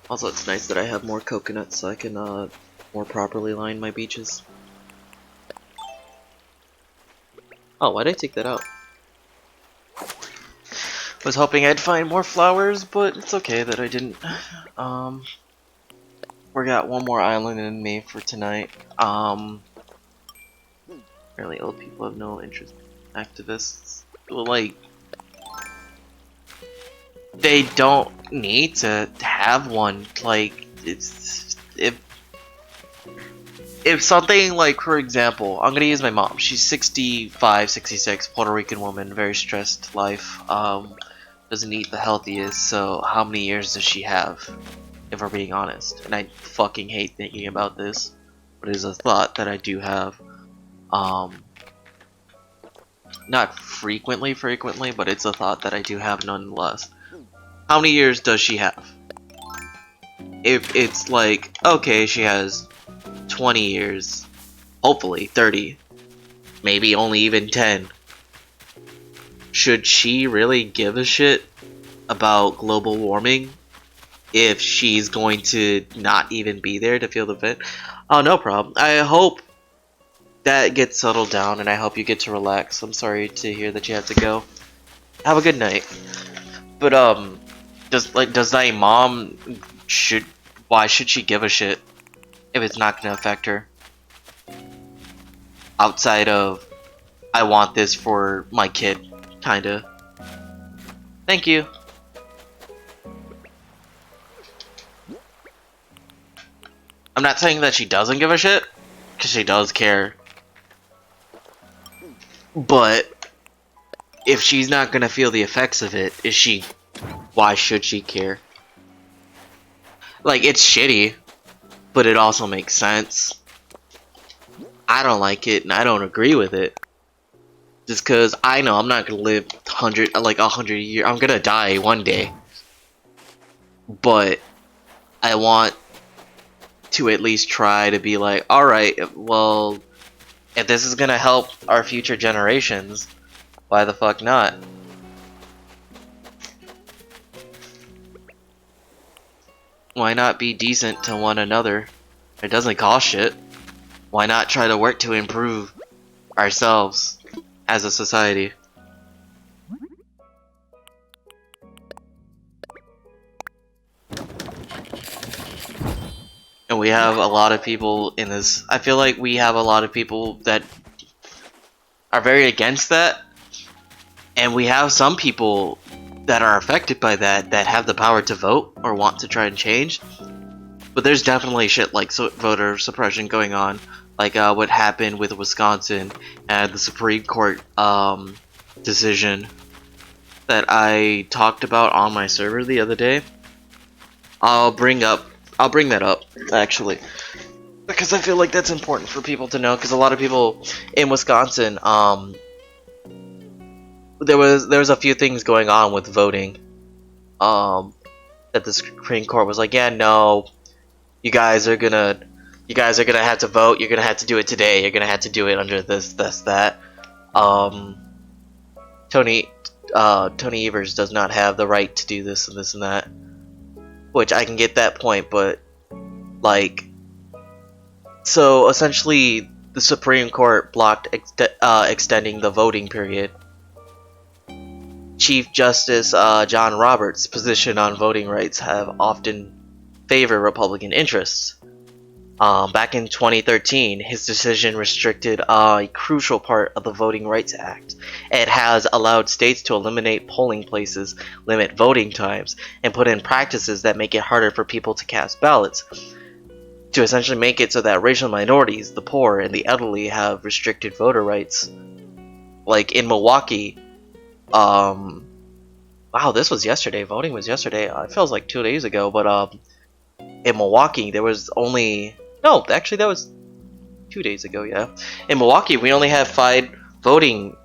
Also, it's nice that I have more coconuts so I can more properly line my beaches. Oh, why'd I take that out? Was hoping I'd find more flowers, but it's okay that I didn't. We got one more island in me for tonight. Really, old people have no interest in activists. Well, like, they don't need to have one. Like, it's if something like, for example, I'm gonna use my mom. She's 65, 66, Puerto Rican woman, very stressed life. Doesn't eat the healthiest. So how many years does she have? If we're being honest, and I fucking hate thinking about this, but it's a thought that I do have. Not frequently, but it's a thought that I do have nonetheless. How many years does she have? If it's like, okay, she has 20 years, hopefully 30, maybe only even 10. Should she really give a shit about global warming if she's going to not even be there to feel the vent? Oh, no problem. I hope that gets settled down, and I hope you get to relax. I'm sorry to hear that you have to go. Have a good night. But does thy mom why should she give a shit if it's not gonna affect her? Outside of, I want this for my kid, kinda. Thank you. I'm not saying that she doesn't give a shit, because she does care. But if she's not gonna feel the effects of it, why should she care? Like, it's shitty, but it also makes sense. I don't like it, and I don't agree with it. Just cause I know I'm not gonna live 100 years. I'm gonna die one day. But I want to at least try to be like, alright, well, if this is gonna help our future generations, why the fuck not? Why not be decent to one another? It doesn't cost shit. Why not try to work to improve ourselves as a society? And we have a lot of people in this. I feel like we have a lot of people that are very against that. And we have some people that are affected by that have the power to vote or want to try and change. But there's definitely shit like voter suppression going on. Like what happened with Wisconsin and the Supreme Court decision that I talked about on my server the other day. I'll bring that up actually, because I feel like that's important for people to know, because a lot of people in Wisconsin there was a few things going on with voting that the Supreme Court was like, yeah, no, you guys are gonna have to vote, you're gonna have to do it today, you're gonna have to do it under this that. Tony Evers does not have the right to do this and this and that, which I can get that point, but like, so essentially the Supreme Court blocked extending the voting period. Chief Justice John Roberts' position on voting rights have often favored Republican interests. Back in 2013, his decision restricted a crucial part of the Voting Rights Act. It has allowed states to eliminate polling places, limit voting times, and put in practices that make it harder for people to cast ballots, to essentially make it so that racial minorities, the poor, and the elderly have restricted voter rights. Like in Milwaukee, wow, this was yesterday. Voting was yesterday. It feels like 2 days ago, but in Milwaukee, there was only... No, actually, that was 2 days ago, yeah. In Milwaukee, we only have 5 polling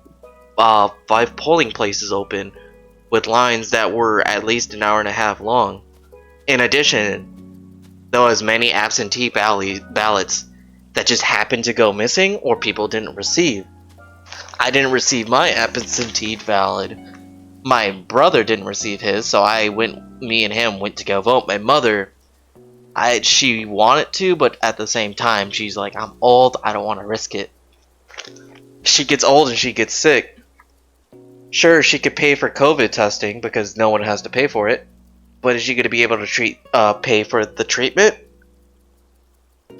places open, with lines that were at least an hour and a half long. In addition, there was many absentee ballots that just happened to go missing or people didn't receive. I didn't receive my absentee ballot. My brother didn't receive his, so me and him went to go vote. My mother, she wanted to, but at the same time, she's like, I'm old, I don't want to risk it. She gets old and she gets sick. Sure, she could pay for COVID testing because no one has to pay for it, but is she going to be able to pay for the treatment?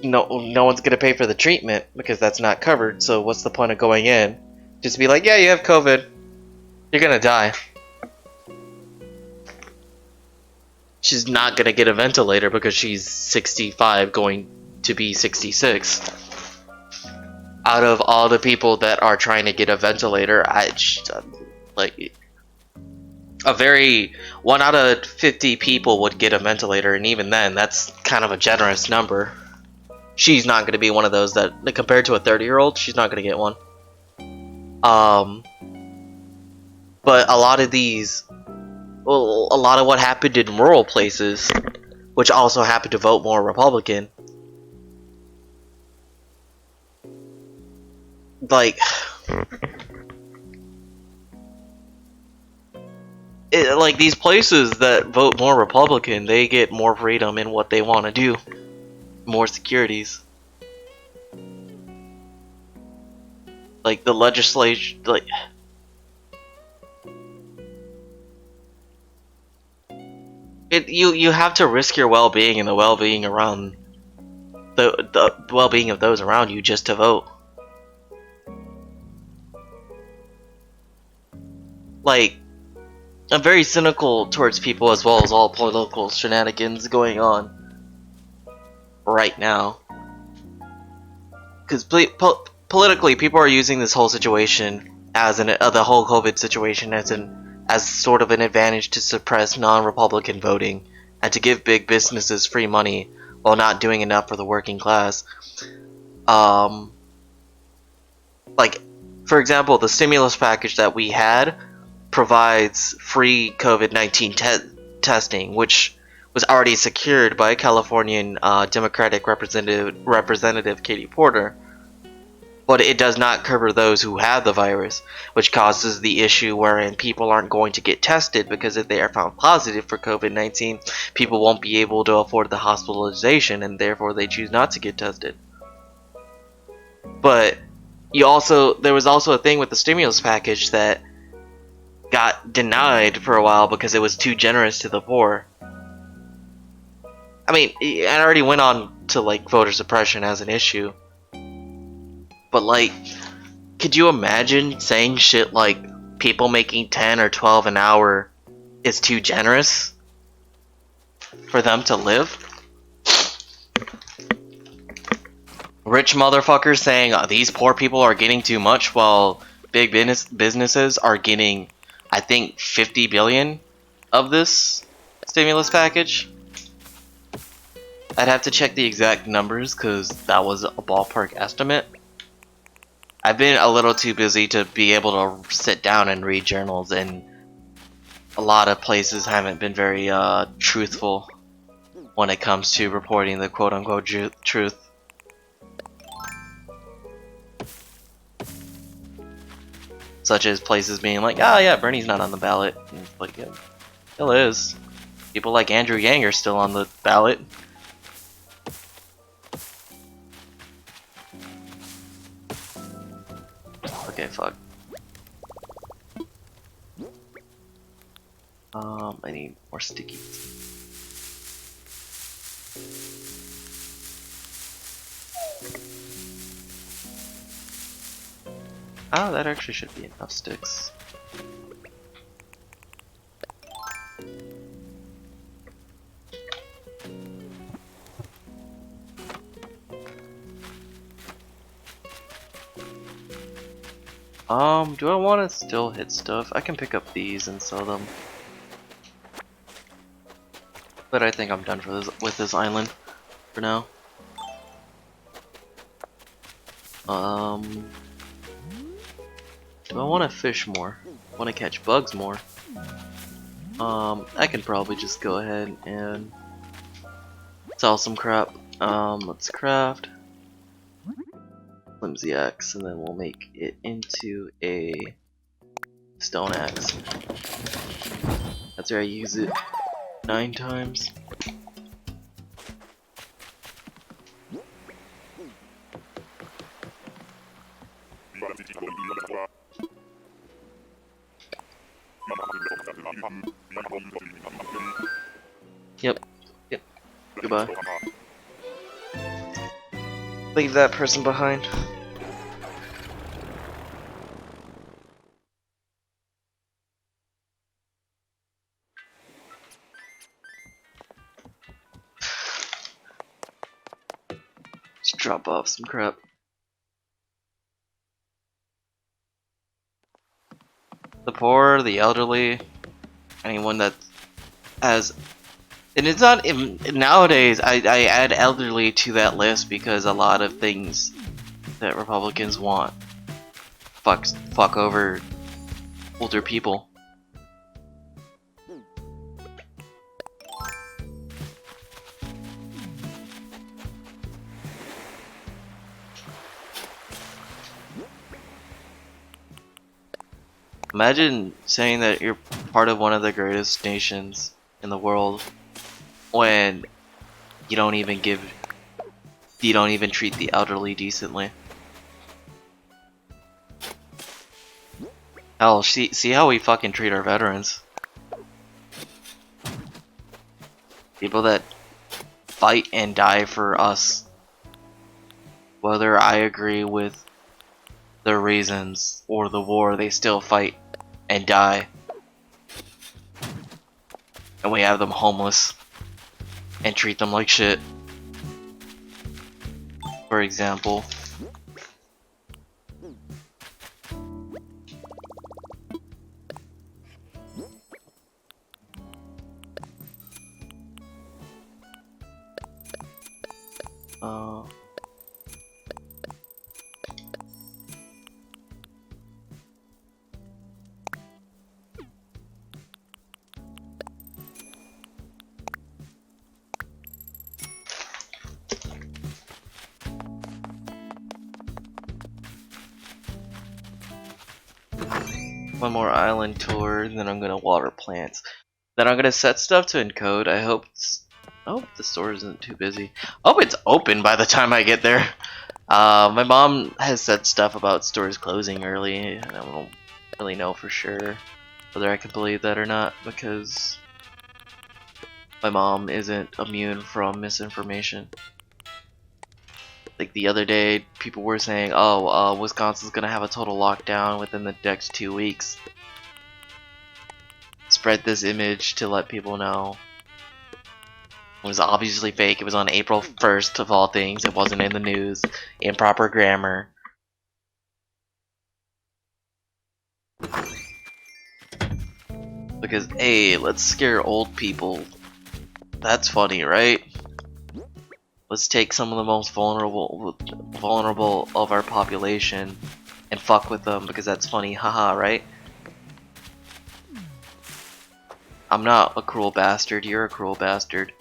No one's going to pay for the treatment because that's not covered, so what's the point of going in? Just be like, yeah, you have COVID. You're going to die. She's not going to get a ventilator because she's 65 going to be 66. Out of all the people that are trying to get a ventilator, like, 1 out of 50 people would get a ventilator, and even then, that's kind of a generous number. She's not going to be one of those that, compared to a 30-year-old, she's not going to get one. But a lot of these well, a lot of what happened in rural places, which also happened to vote more Republican. Like, like these places that vote more Republican, they get more freedom in what they want to do, more securities. Like the legislature, like you have to risk your well-being and the well-being around the well-being of those around you just to vote. Like, I'm very cynical towards people as well as all political shenanigans going on right now. Because politically, people are using this whole situation as the whole COVID situation as sort of an advantage to suppress non-Republican voting and to give big businesses free money while not doing enough for the working class. Like, for example, the stimulus package that we had provides free COVID-19 testing, which was already secured by Californian Democratic Representative Katie Porter, but it does not cover those who have the virus, which causes the issue wherein people aren't going to get tested because if they are found positive for COVID-19, people won't be able to afford the hospitalization and therefore they choose not to get tested. But there was also a thing with the stimulus package that got denied for a while because it was too generous to the poor. I mean, it already went on to like voter suppression as an issue. But like, could you imagine saying shit like people making 10 or 12 an hour is too generous for them to live? Rich motherfuckers saying these poor people are getting too much while big businesses are getting, I think, 50 billion of this stimulus package. I'd have to check the exact numbers because that was a ballpark estimate. I've been a little too busy to be able to sit down and read journals, and a lot of places haven't been very truthful when it comes to reporting the quote-unquote truth. Such as places being like, oh yeah, Bernie's not on the ballot. And it's like, yeah, still is. People like Andrew Yang are still on the ballot. Okay, fuck. I need more sticky. Oh, that actually should be enough sticks. Do I want to still hit stuff? I can pick up these and sell them. But I think I'm done with this island for now. Do I want to fish more? Want to catch bugs more? I can probably just go ahead and sell some crap. Let's craft flimsy axe, and then we'll make it into a stone axe. That's where I use it 9 times. Yep. Goodbye. Leave that person behind. Just drop off some crap. The poor, the elderly, anyone that has, and it's not even nowadays. I add elderly to that list because a lot of things that Republicans want fuck over older people. Imagine saying that you're part of one of the greatest nations in the world when you don't even treat the elderly decently. Hell, see how we fucking treat our veterans. People that fight and die for us. Whether I agree with their reasons or the war, they still fight and die. And we have them homeless and treat them like shit. For example. One more island tour, and then I'm gonna water plants. Then I'm gonna set stuff to encode. I hope the store isn't too busy. I hope it's open by the time I get there. My mom has said stuff about stores closing early, and I don't really know for sure whether I can believe that or not, because my mom isn't immune from misinformation. Like the other day, people were saying, "Oh, Wisconsin's gonna have a total lockdown within the next 2 weeks." Spread this image to let people know. It was obviously fake. It was on April 1st of all things. It wasn't in the news. Improper grammar. Because, hey, let's scare old people. That's funny, right? Let's take some of the most vulnerable of our population and fuck with them because that's funny, haha, right? I'm not a cruel bastard, you're a cruel bastard.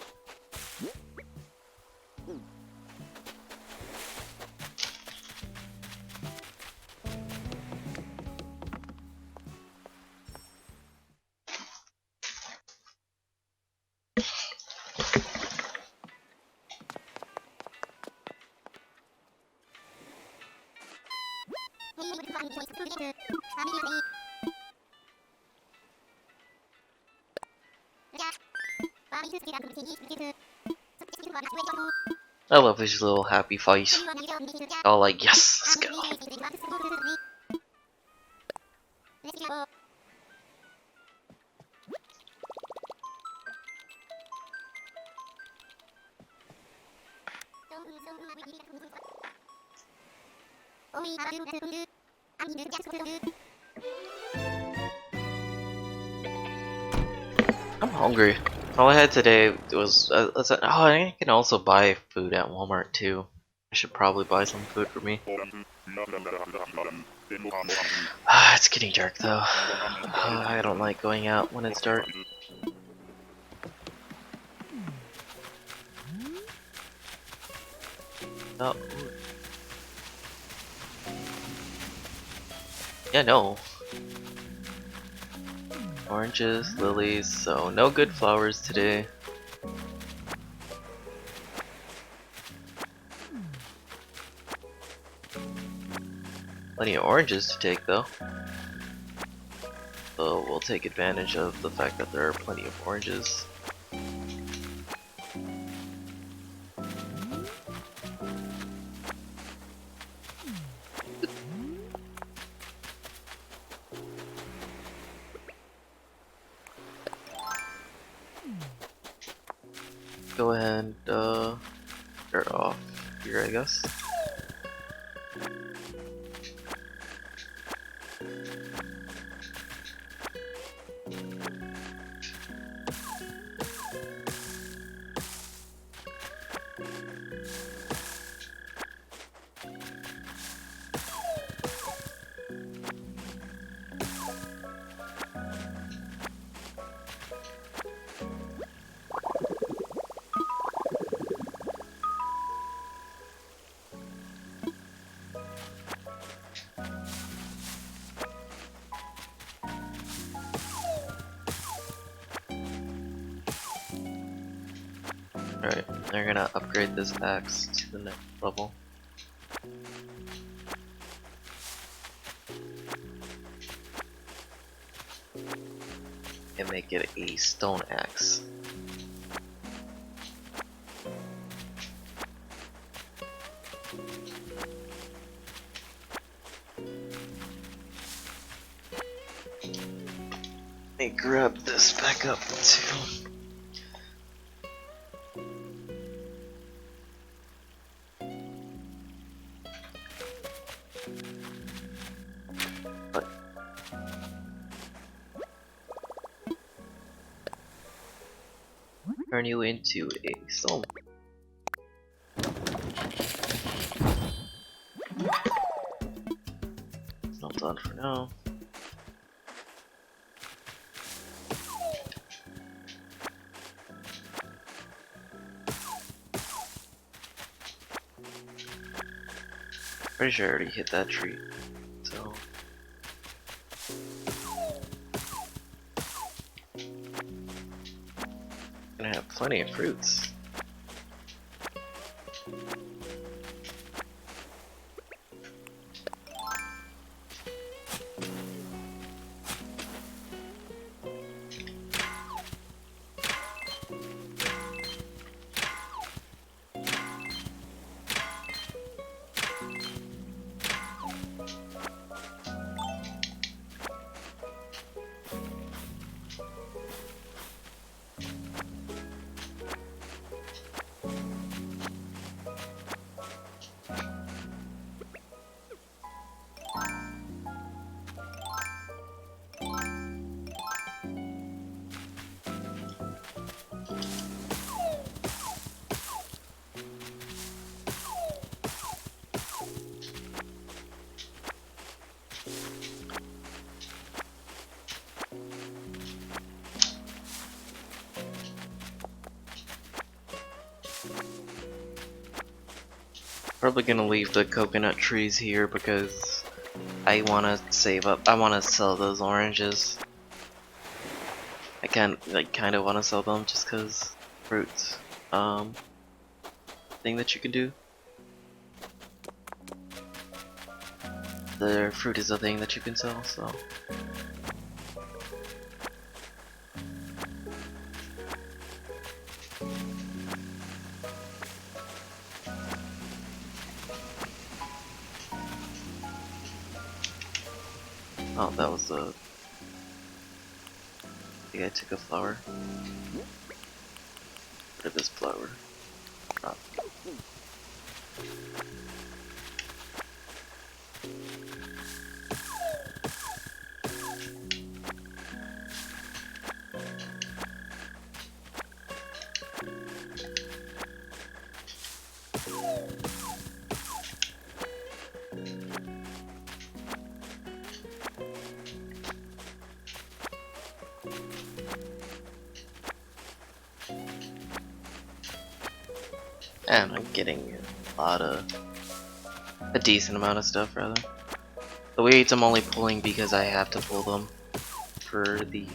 I love his little happy face. Oh, like, yes, let's go. I'm hungry. All I had today was I can also buy food at Walmart too. I should probably buy some food for me. It's getting dark though. I don't like going out when it's dark. Oh. Yeah, no. Oranges, lilies, so no good flowers today. Plenty of oranges to take though. So we'll take advantage of the fact that there are plenty of oranges. Go ahead and start off here, I guess. Alright, they're gonna upgrade this axe to the next level. And make it a stone axe. Let me grab this back up too. Turn you into a stone. Not done for now. Pretty sure I already hit that tree, so gonna have plenty of fruits. Probably gonna leave the coconut trees here because I wanna save up. I wanna sell those oranges. I kind of wanna sell them just cause fruits. Thing that you can do. The fruit is a thing that you can sell, so. Oh, that was a. I think I took a flower. Rid of this flower. Drop. And I'm getting a decent amount of stuff rather. The weeds I'm only pulling because I have to pull them for the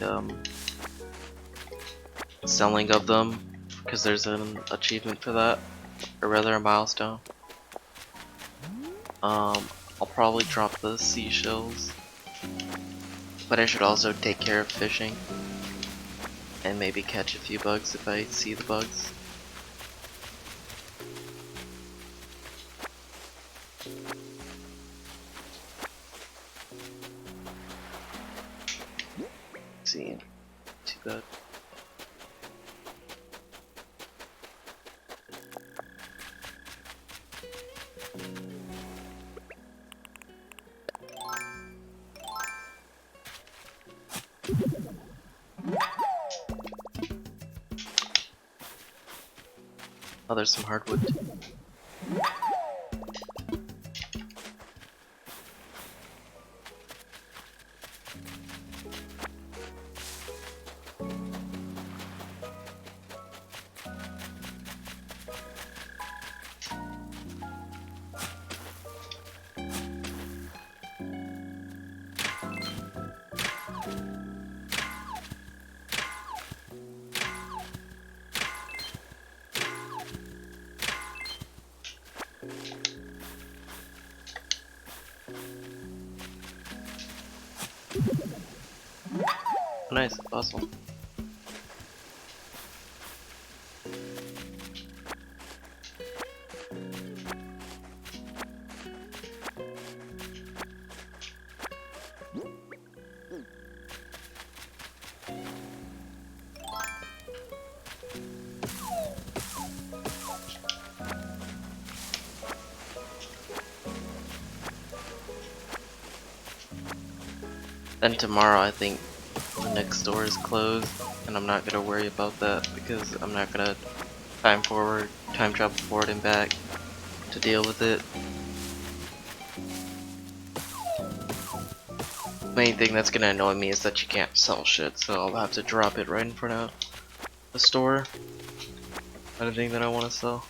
selling of them, because there's an achievement for that, or rather a milestone. I'll probably drop the seashells, but I should also take care of fishing and maybe catch a few bugs if I see the bugs. See, too bad. Oh, there's some hardwood. Nice, awesome. Then tomorrow I think the next door is closed, and I'm not gonna worry about that because I'm not gonna time travel forward and back to deal with it. Main thing that's gonna annoy me is that you can't sell shit, so I'll have to drop it right in front of the store. Anything that I want to sell.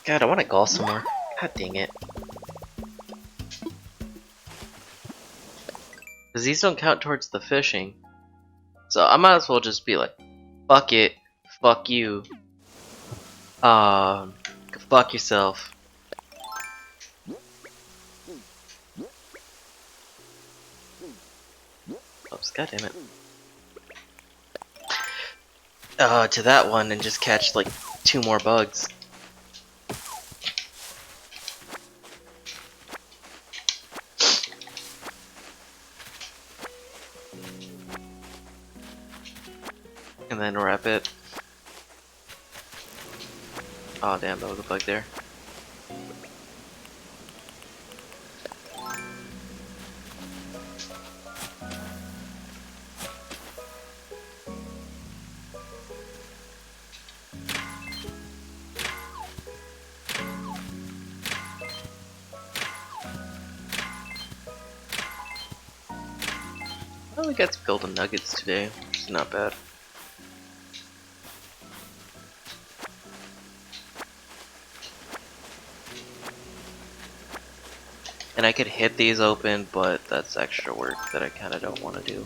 God, I want to golf some more. God dang it. Because these don't count towards the fishing. So I might as well just be like, fuck it, fuck you. Fuck yourself. Oops, god damn it. To that one and just catch like 2 more bugs. And then wrap it. Oh damn, that was a bug there. Well, we got some golden nuggets today, which is not bad. And I could hit these open, but that's extra work that I kinda don't want to do.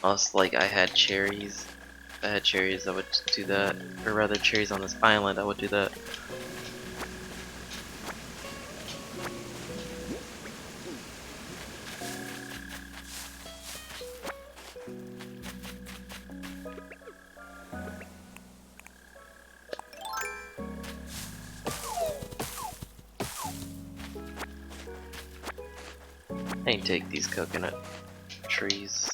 Unless like I had cherries. If I had cherries I would do that. Or rather cherries on this island, I would do that. I can take these coconut trees.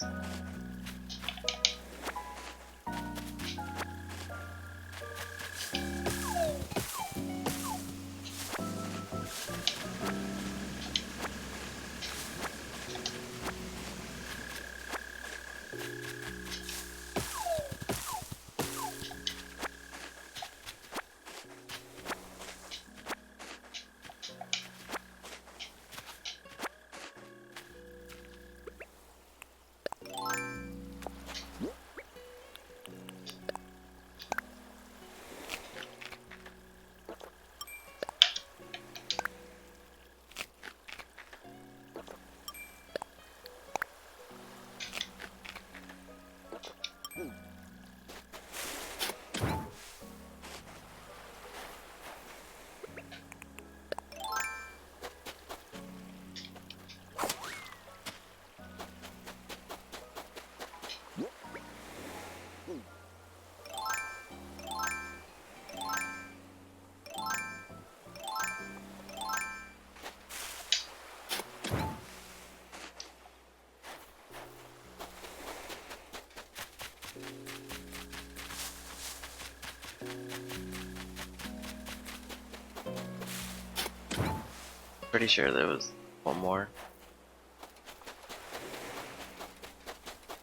Pretty sure there was one more.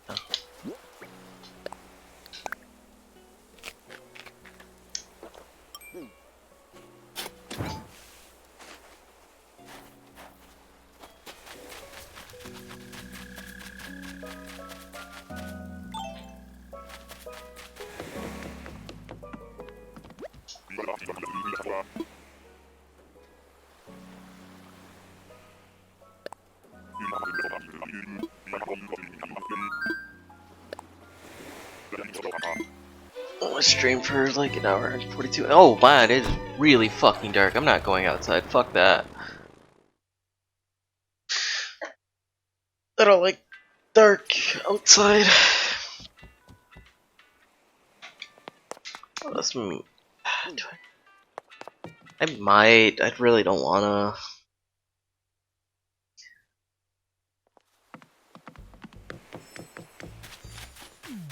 Oh. I streamed for like an hour and 42. Oh man, it is really fucking dark. I'm not going outside. Fuck that. I don't like dark outside. What else? I might. I really don't wanna.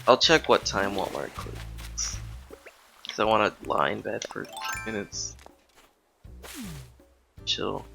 I'll check what time Walmart closes. Cause I wanna lie in bed for a few minutes. Chill.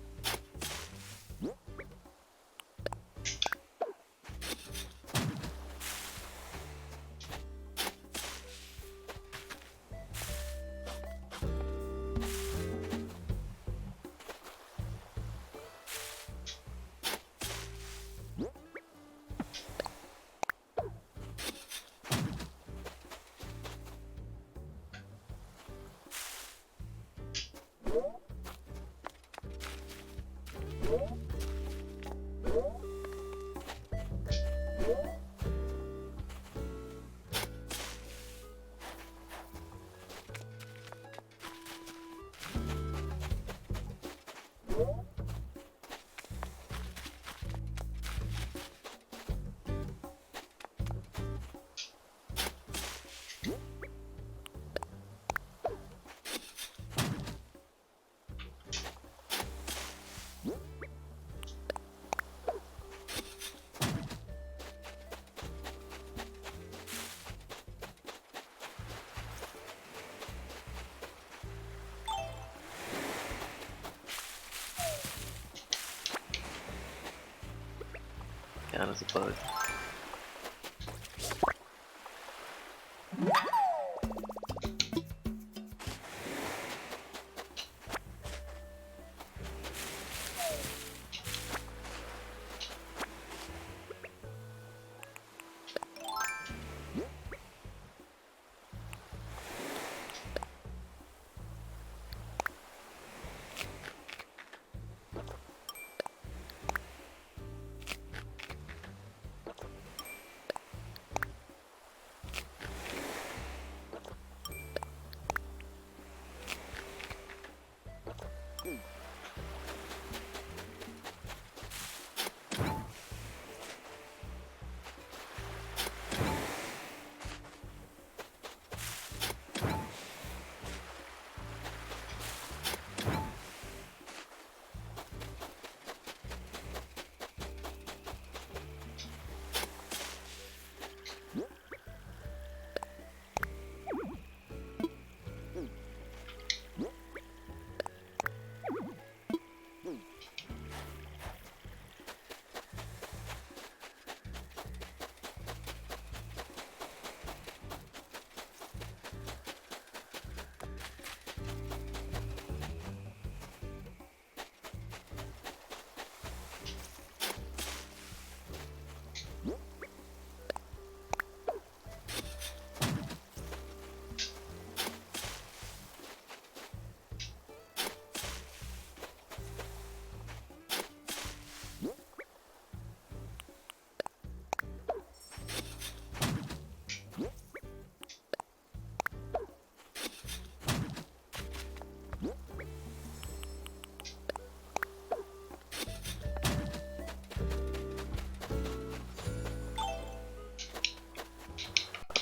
Yeah, that's a bug.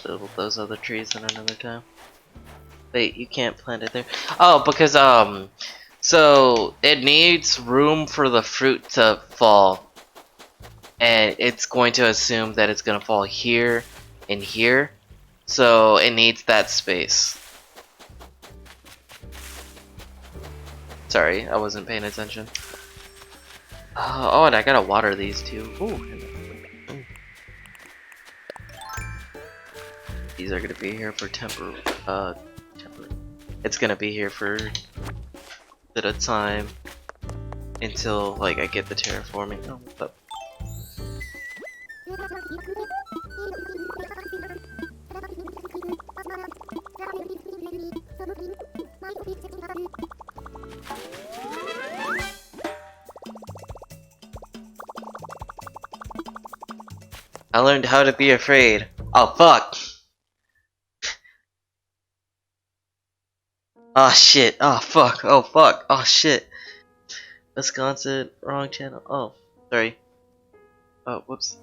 Build those other trees in another time. Wait, you can't plant it there. Oh, because so it needs room for the fruit to fall, and it's going to assume that it's gonna fall here and here, so it needs that space. Sorry, I wasn't paying attention. Oh, and I gotta water these too. Ooh. These are gonna be here for temporary. It's gonna be here for a bit of time until like I get the terraforming. Oh, what's up? I learned how to be afraid. Oh fuck! Oh shit! Oh fuck! Oh fuck! Oh shit! Wisconsin, wrong channel. Oh, sorry. Oh, whoops.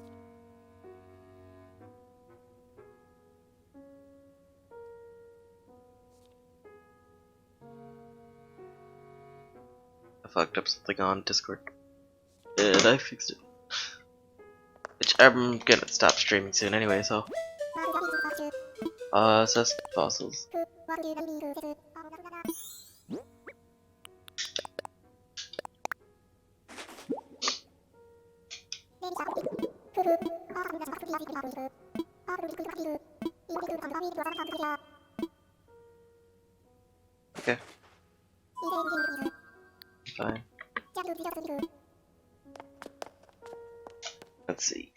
I fucked up something on Discord. And I fixed it. Which I'm gonna stop streaming soon anyway, so. Assess fossils. Okay. Fine. Let's see.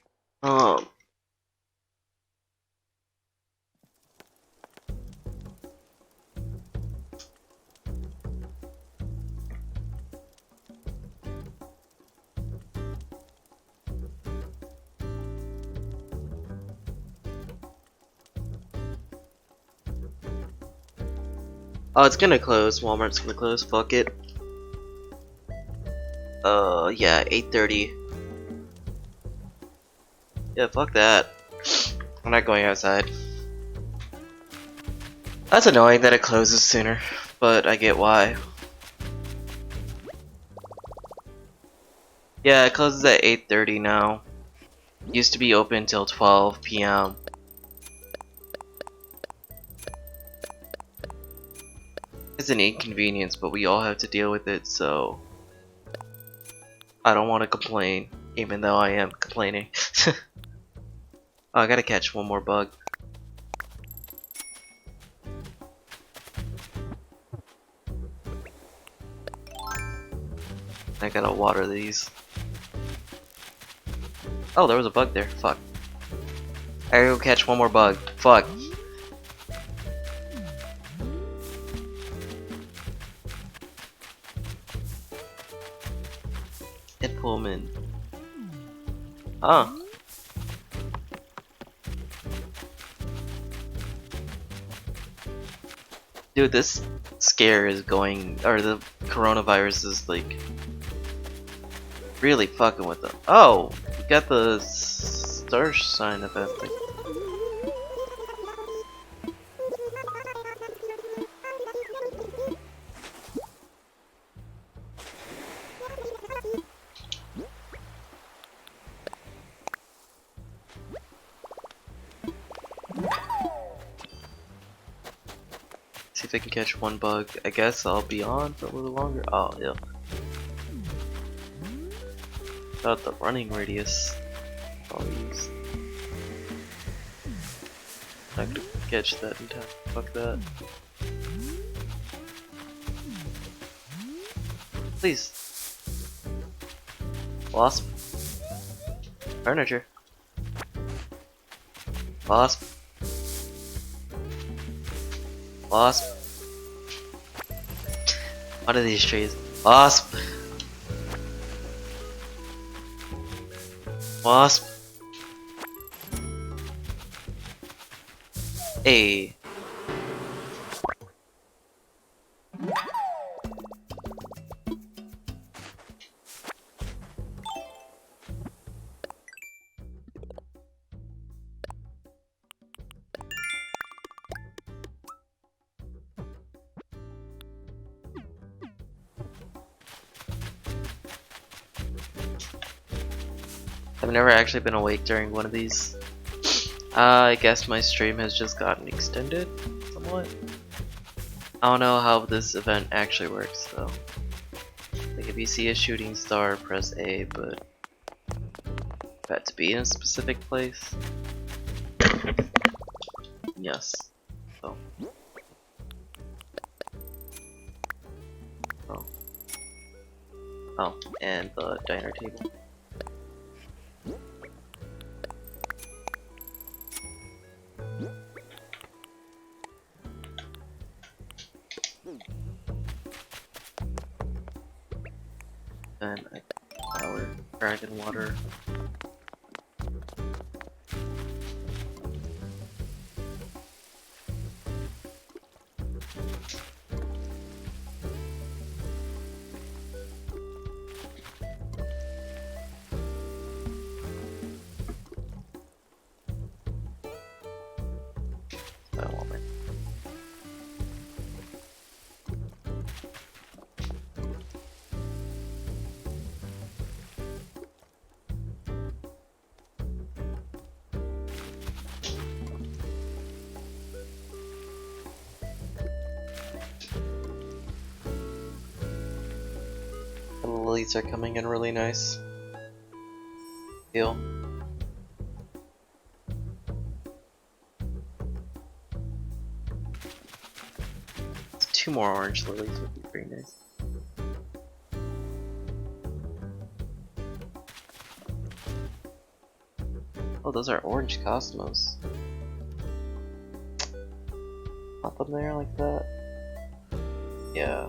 Oh, it's gonna close. Walmart's gonna close. Fuck it. Yeah, 8:30. Yeah, fuck that. I'm not going outside. That's annoying that it closes sooner, but I get why. Yeah, it closes at 8:30 now. It used to be open till 12 p.m. It's an inconvenience, but we all have to deal with it, so I don't want to complain, even though I am complaining. Oh, I gotta catch one more bug. I gotta water these. Oh, there was a bug there. Fuck. I gotta go catch one more bug. Fuck. Ed Pullman. Huh. Dude, this scare is going, or the coronavirus is like really fucking with them. Oh, we got the star sign event thing. See if I can catch one bug. I guess I'll be on for a little longer. Oh, yeah. About the running radius. I'll use. Not gonna catch that in time. Fuck that. Please. Wasp. Furniture. Wasp. Wasp. What are these trees? Wasp. Wasp. Hey. I've never actually been awake during one of these. I guess my stream has just gotten extended somewhat. I don't know how this event actually works though. Like If you see a shooting star, press A, but got to be in a specific place. Yes. So. Oh. Oh, and the diner table. And our dragon water. I don't want my the lilies are coming in really nice. Feel. Two more orange lilies would be pretty nice. Oh, those are orange cosmos. Pop them there like that. Yeah.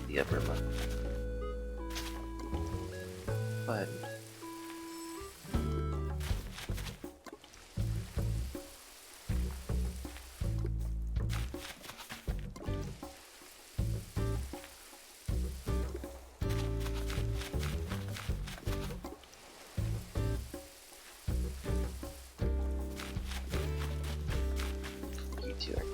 The upper left. Go ahead. You two are together.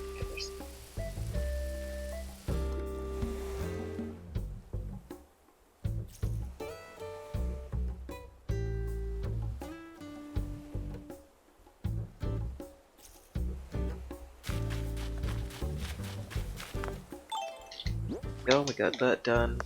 Go, we got that done.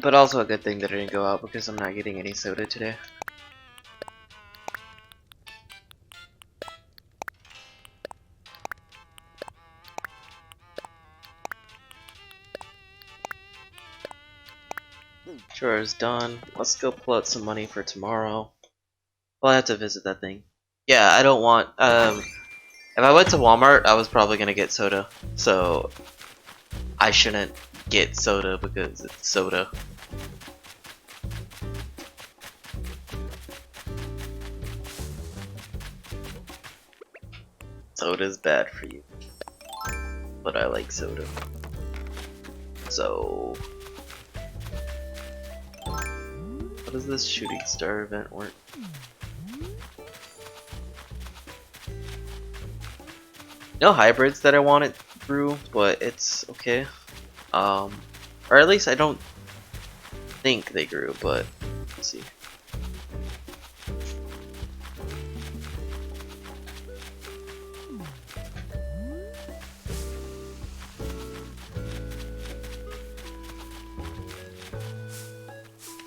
But also a good thing that I didn't go out because I'm not getting any soda today. Chores done. Let's go pull out some money for tomorrow. Well, I have to visit that thing. Yeah, I don't want, if I went to Walmart, I was probably gonna get soda. So, I shouldn't get soda because it's soda. Soda's bad for you. But I like soda. So... how does this shooting star event work? No hybrids that I wanted through, but it's okay. Or at least I don't think they grew, but let's see.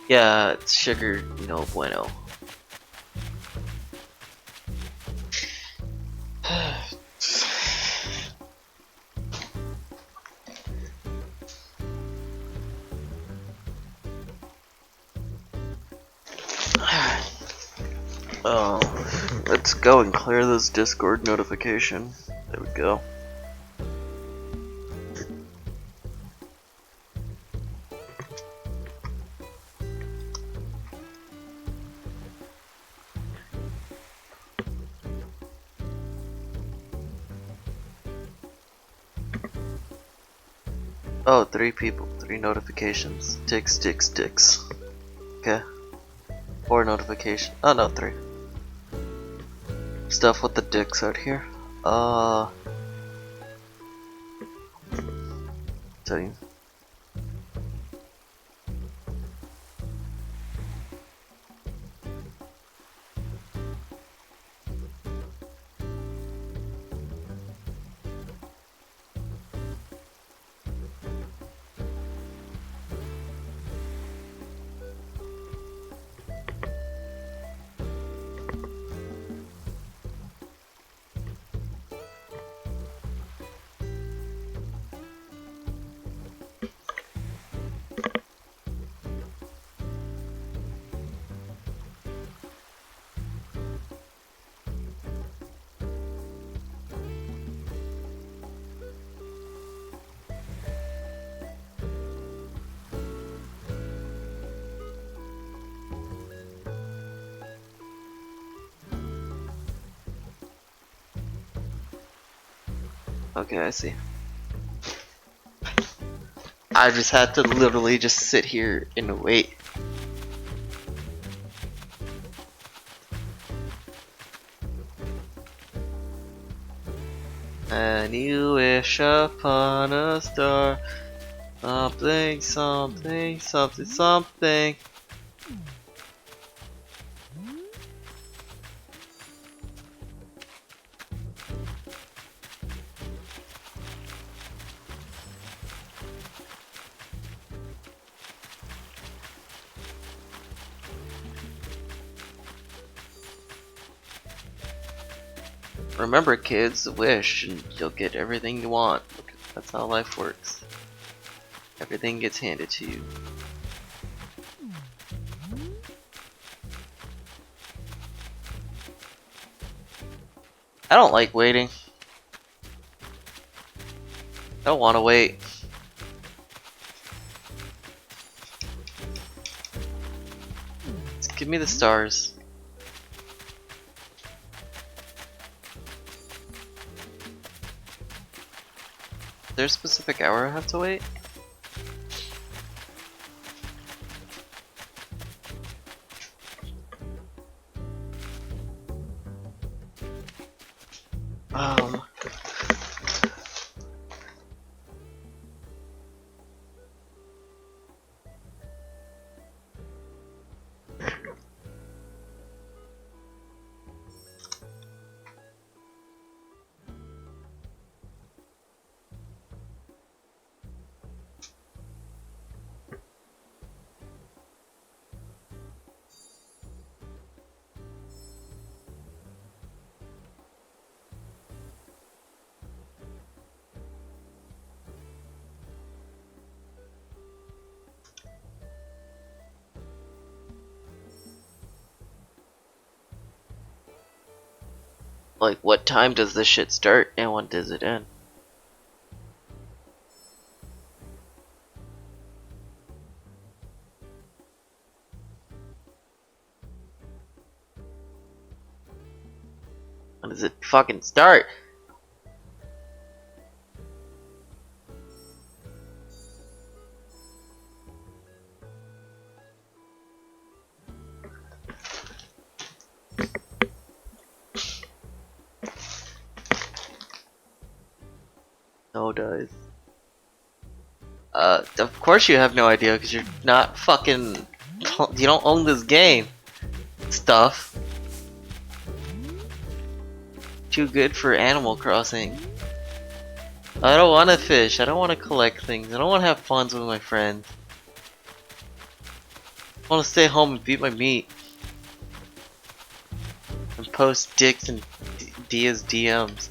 Yeah, it's sugar, no bueno. Oh, let's go and clear this Discord notification. There we go. Oh, 3 people, 3 notifications. Dicks, dicks, dicks. Okay. 4 notifications. Oh no, 3. Stuff with the dicks out here. Setting. Okay, I see. I just had to literally just sit here and wait. And you wish upon a star, something, something, something, something. Remember, kids, wish and you'll get everything you want. That's how life works. Everything gets handed to you. I don't like waiting. I don't want to wait. Just give me the stars. Is there a specific hour I have to wait? Like, what time does this shit start and when does it end? When does it fucking start? No dice. Of course you have no idea because you're not fucking. You don't own this game. Stuff. Too good for Animal Crossing. I don't want to fish. I don't want to collect things. I don't want to have fun with my friends. I want to stay home and beat my meat. And post dicks and Dia's DMs.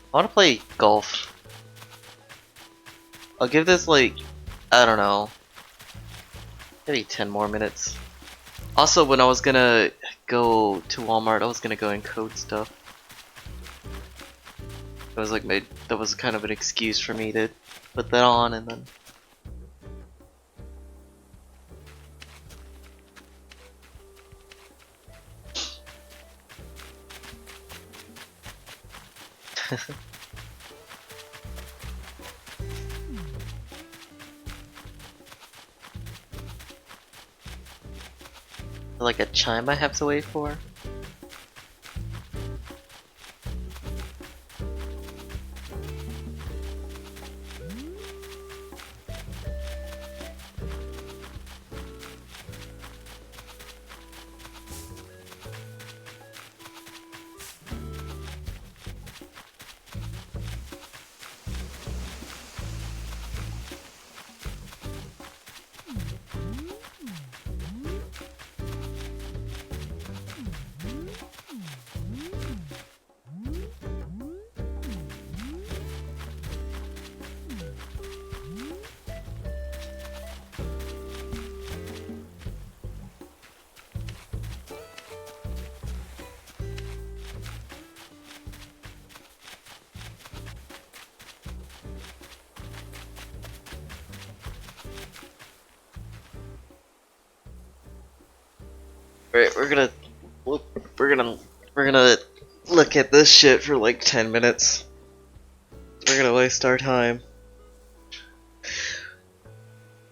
I want to play golf. I'll give this like, I don't know, maybe 10 more minutes. Also, when I was gonna go to Walmart, I was gonna go and code stuff. It was like that was kind of an excuse for me to put that on and then Like a chime I have to wait for? Alright, we're gonna look at this shit for like 10 minutes. We're gonna waste our time.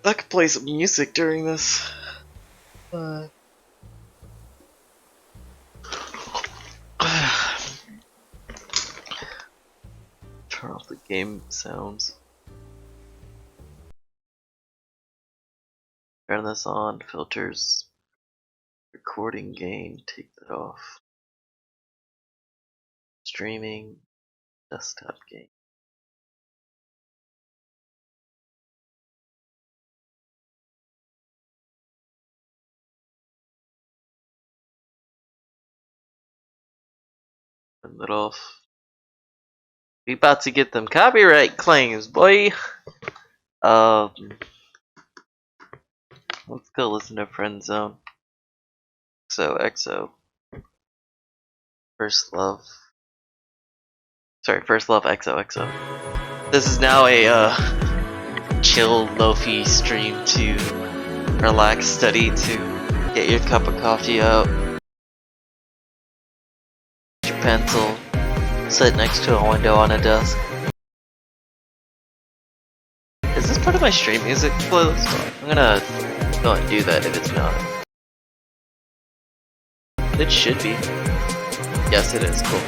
I could play some music during this. Turn off the game sounds. Turn this on, filters, recording gain, take that off. Streaming, desktop game. Turn that off. We about to get them copyright claims, boy. Let's go listen to Friend Zone. XO. First Love. Sorry, First Love XOXO. This is now a chill, lo-fi stream to relax, study, to get your cup of coffee out, your pencil, sit next to a window on a desk. Is this part of my stream music playlist? I'm gonna go and do that if it's not. It should be. Yes, it is. Cool.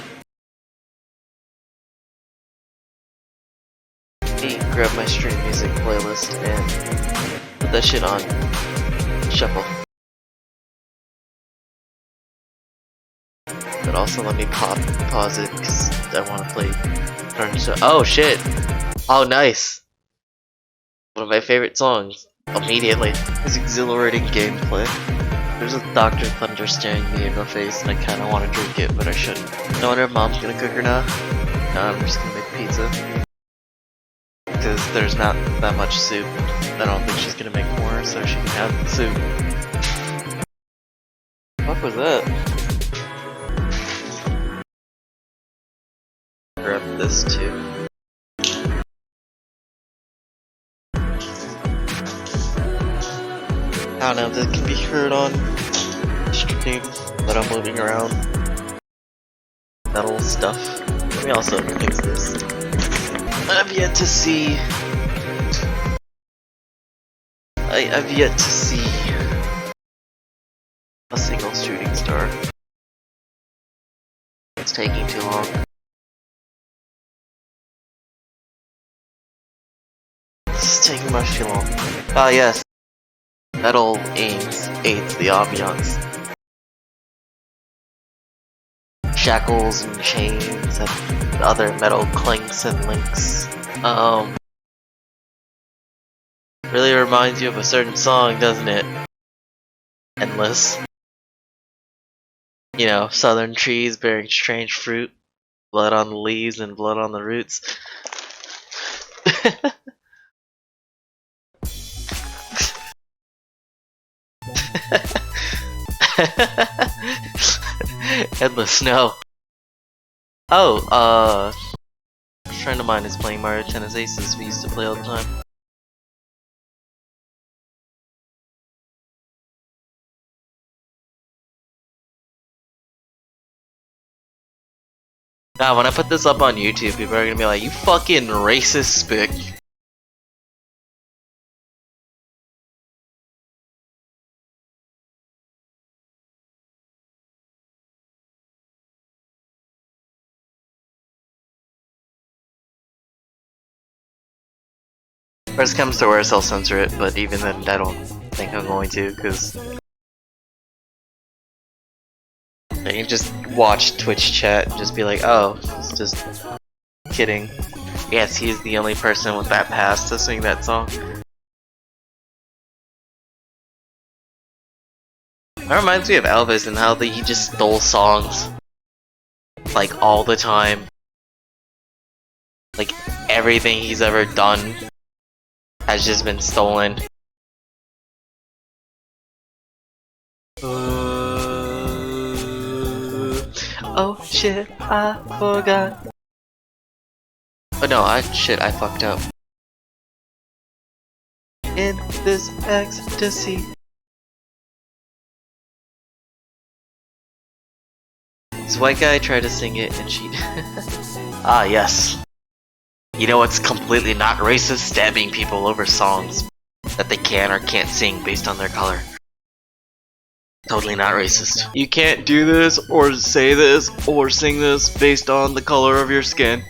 Let me grab my stream music playlist and put that shit on shuffle. But also let me pause it because I want to play. Oh shit! Oh nice! One of my favorite songs. Immediately. It's exhilarating gameplay. There's a Dr. Thunder staring me in the face and I kinda wanna drink it, but I shouldn't. I wonder if mom's gonna cook or not. No, I'm just gonna make pizza. Because there's not that much soup. I don't think she's gonna make more, so she can have the soup. What was that? Grab this too. I don't know if this can be heard on stream, but I'm moving around metal stuff. Let me also fix this. I've yet to see a single shooting star. It's taking too long. This is taking much too long. Ah yes. Metal aids the ambiance. Shackles and chains and other metal clinks and links. Really reminds you of a certain song, doesn't it? Endless. You know, southern trees bearing strange fruit, blood on the leaves and blood on the roots. Endless snow. Oh, a friend of mine is playing Mario Tennis Aces. We used to play all the time. Nah, when I put this up on YouTube, people are gonna be like, "You fucking racist spick." Worst comes to worst, I'll censor it, but even then, I don't think I'm going to, because I can just watch Twitch chat and just be like, "Oh, it's just kidding." Yes, he's the only person with that pass to sing that song. That reminds me of Elvis and how he just stole songs, like, all the time. Like, everything he's ever done has just been stolen. Oh shit, I forgot. Oh no, I fucked up. In this ecstasy. This white guy tried to sing it and she... Ah yes. You know what's completely not racist? Stabbing people over songs that they can or can't sing based on their color. Totally not racist. You can't do this, or say this, or sing this based on the color of your skin.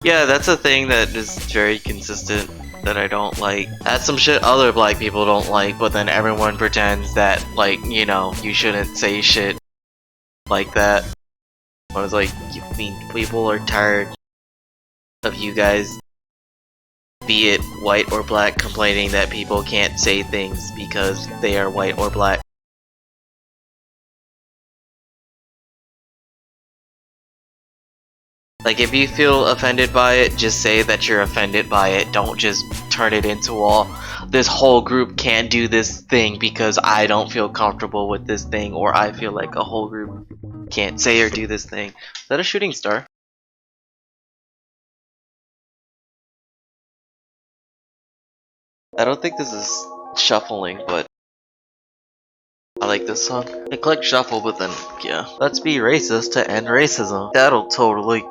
Yeah, that's a thing that is very consistent that I don't like. That's some shit other black people don't like, but then everyone pretends that, like, you know, you shouldn't say shit like that. When it's like, I mean, people are tired of you guys, be it white or black, complaining that people can't say things because they are white or black. Like, if you feel offended by it, just say that you're offended by it. Don't just turn it into all, this whole group can't do this thing because I don't feel comfortable with this thing, or I feel like a whole group can't say or do this thing. Is that a shooting star? I don't think this is shuffling, but I like this song. I click shuffle, but then, yeah. Let's be racist to end racism. That'll totally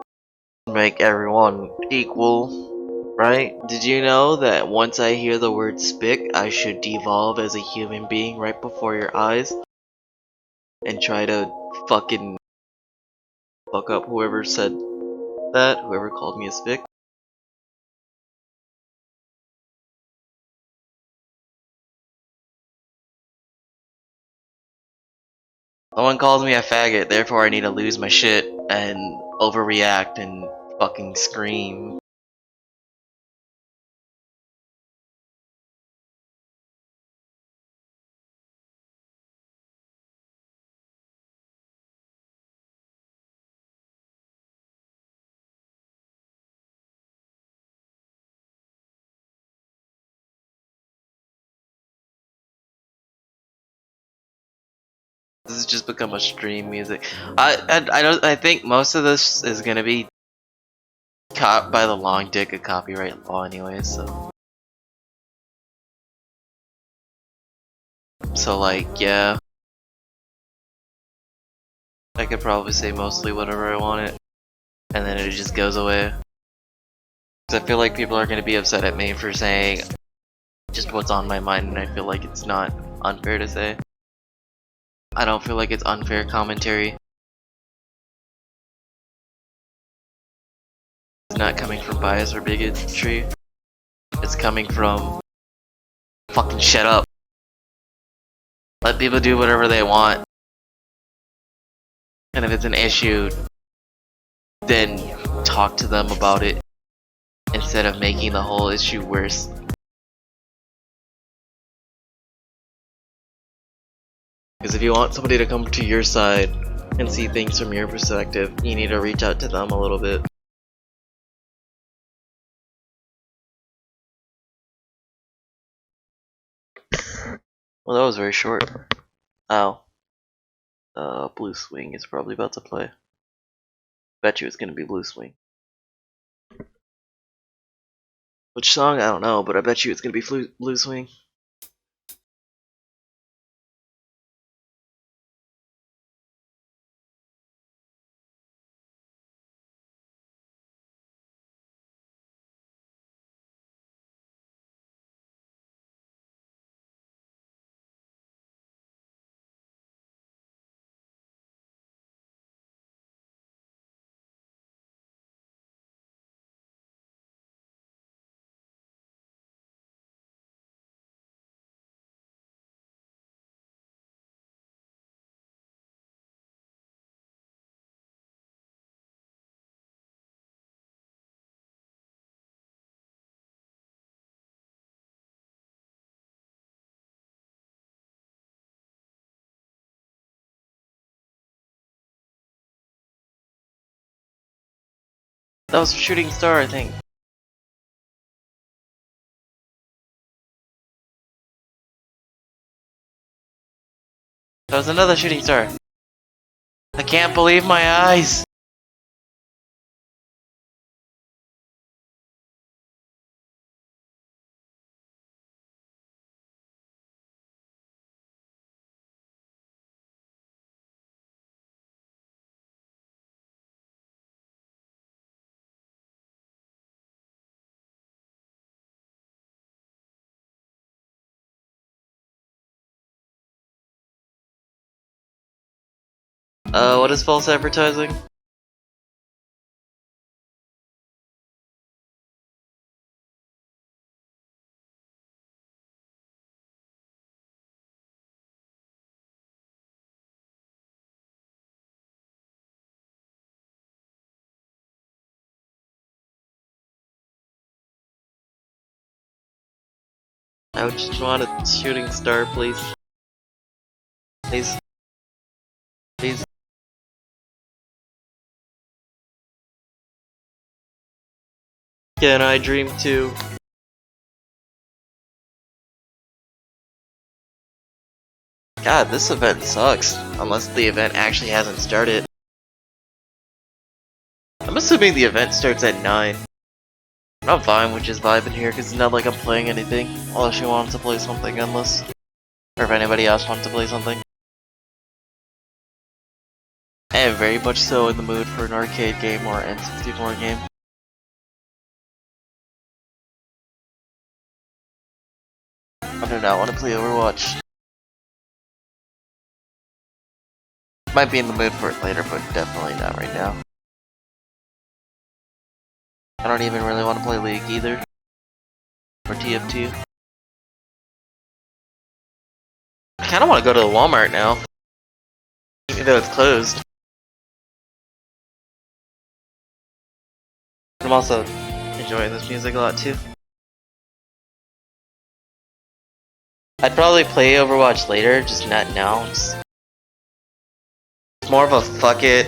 make everyone equal, right? Did you know that once I hear the word spick, I should devolve as a human being right before your eyes and try to fucking fuck up whoever said that, whoever called me a spick? Someone calls me a faggot, therefore I need to lose my shit and overreact and fucking scream. This has just become a stream music. I think most of this is gonna be caught by the long dick of copyright law anyway, so like, yeah. I could probably say mostly whatever I want it, and then it just goes away. 'Cause I feel like people are gonna be upset at me for saying just what's on my mind, and I feel like it's not unfair to say. I don't feel like it's unfair commentary. It's not coming from bias or bigotry. It's coming from fucking shut up. Let people do whatever they want. And if it's an issue, then talk to them about it instead of making the whole issue worse. Because if you want somebody to come to your side and see things from your perspective, you need to reach out to them a little bit. Well, that was very short. Ow. Blue Swing is probably about to play. Bet you it's gonna be Blue Swing. Which song? I don't know, but I bet you it's gonna be Blue Swing. That was a shooting star, I think. That was another shooting star. I can't believe my eyes! What is false advertising? I would just want a shooting star, please. Please. Please. Can I dream too? God, this event sucks. Unless the event actually hasn't started. I'm assuming the event starts at 9. I'm fine with just vibing here because it's not like I'm playing anything. Unless you want to play something endless. Or if anybody else wants to play something. I am very much so in the mood for an arcade game or an N64 game. I do not want to play Overwatch. Might be in the mood for it later, but definitely not right now. I don't even really want to play League either. Or TF2. I kinda wanna go to the Walmart now. Even though it's closed. I'm also enjoying this music a lot too. I'd probably play Overwatch later, just not now. It's more of a fuck it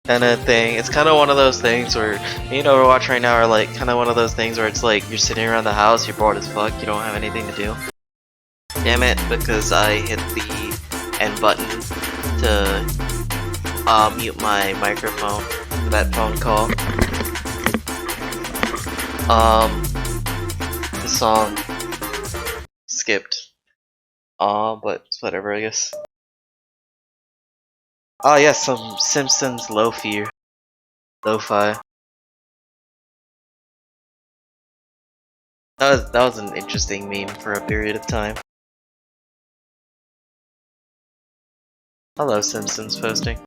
kind of thing. It's kind of one of those things where me and Overwatch right now are like kind of one of those things where it's like you're sitting around the house, you're bored as fuck, you don't have anything to do. Damn it, because I hit the end button to mute my microphone for that phone call. The song skipped. But it's whatever, I guess. Oh yes, some Simpsons lo-fi. That was an interesting meme for a period of time. Hello, Simpsons posting.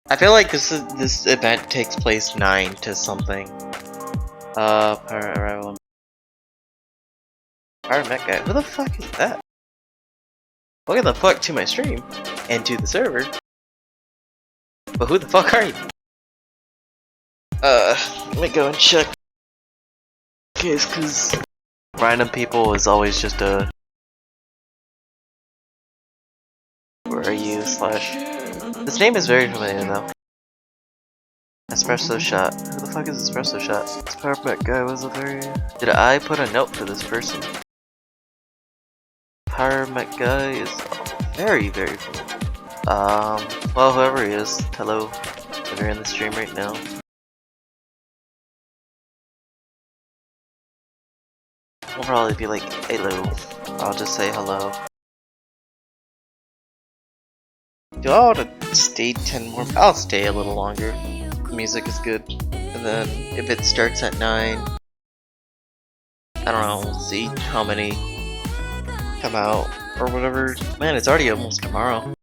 I feel like this event takes place 9 to something. Arrival. Met guy. Who the fuck is that? Welcome the fuck to my stream and to the server. But who the fuck are you? Let me go and check. Case, cause random people is always just a. Where are you? Slash. This name is very familiar though. Espresso shot. Who the fuck is espresso shot? This PowerMech guy was a very. Did I put a note for this person? PowerMech guy is very familiar. Well, whoever he is, hello. If you're in the stream right now. I'll probably be like, hello. I'll just say hello. Do I want to stay 10 more? I'll stay a little longer. The music is good. And then, if it starts at 9, I don't know, we'll see how many come out, or whatever. Man, it's already almost tomorrow.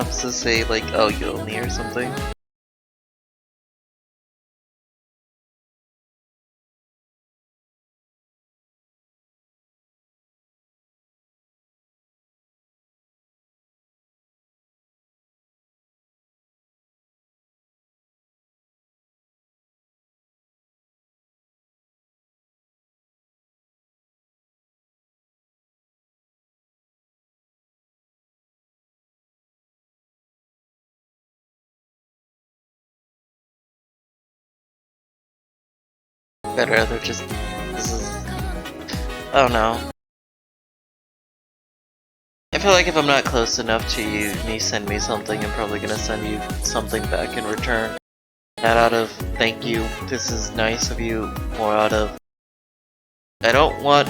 caps to say like, oh, you owe me or something. I'd rather just, this is, I don't know. I feel like if I'm not close enough to you, me send me something, I'm probably gonna send you something back in return. Not out of thank you, this is nice of you, more out of I don't want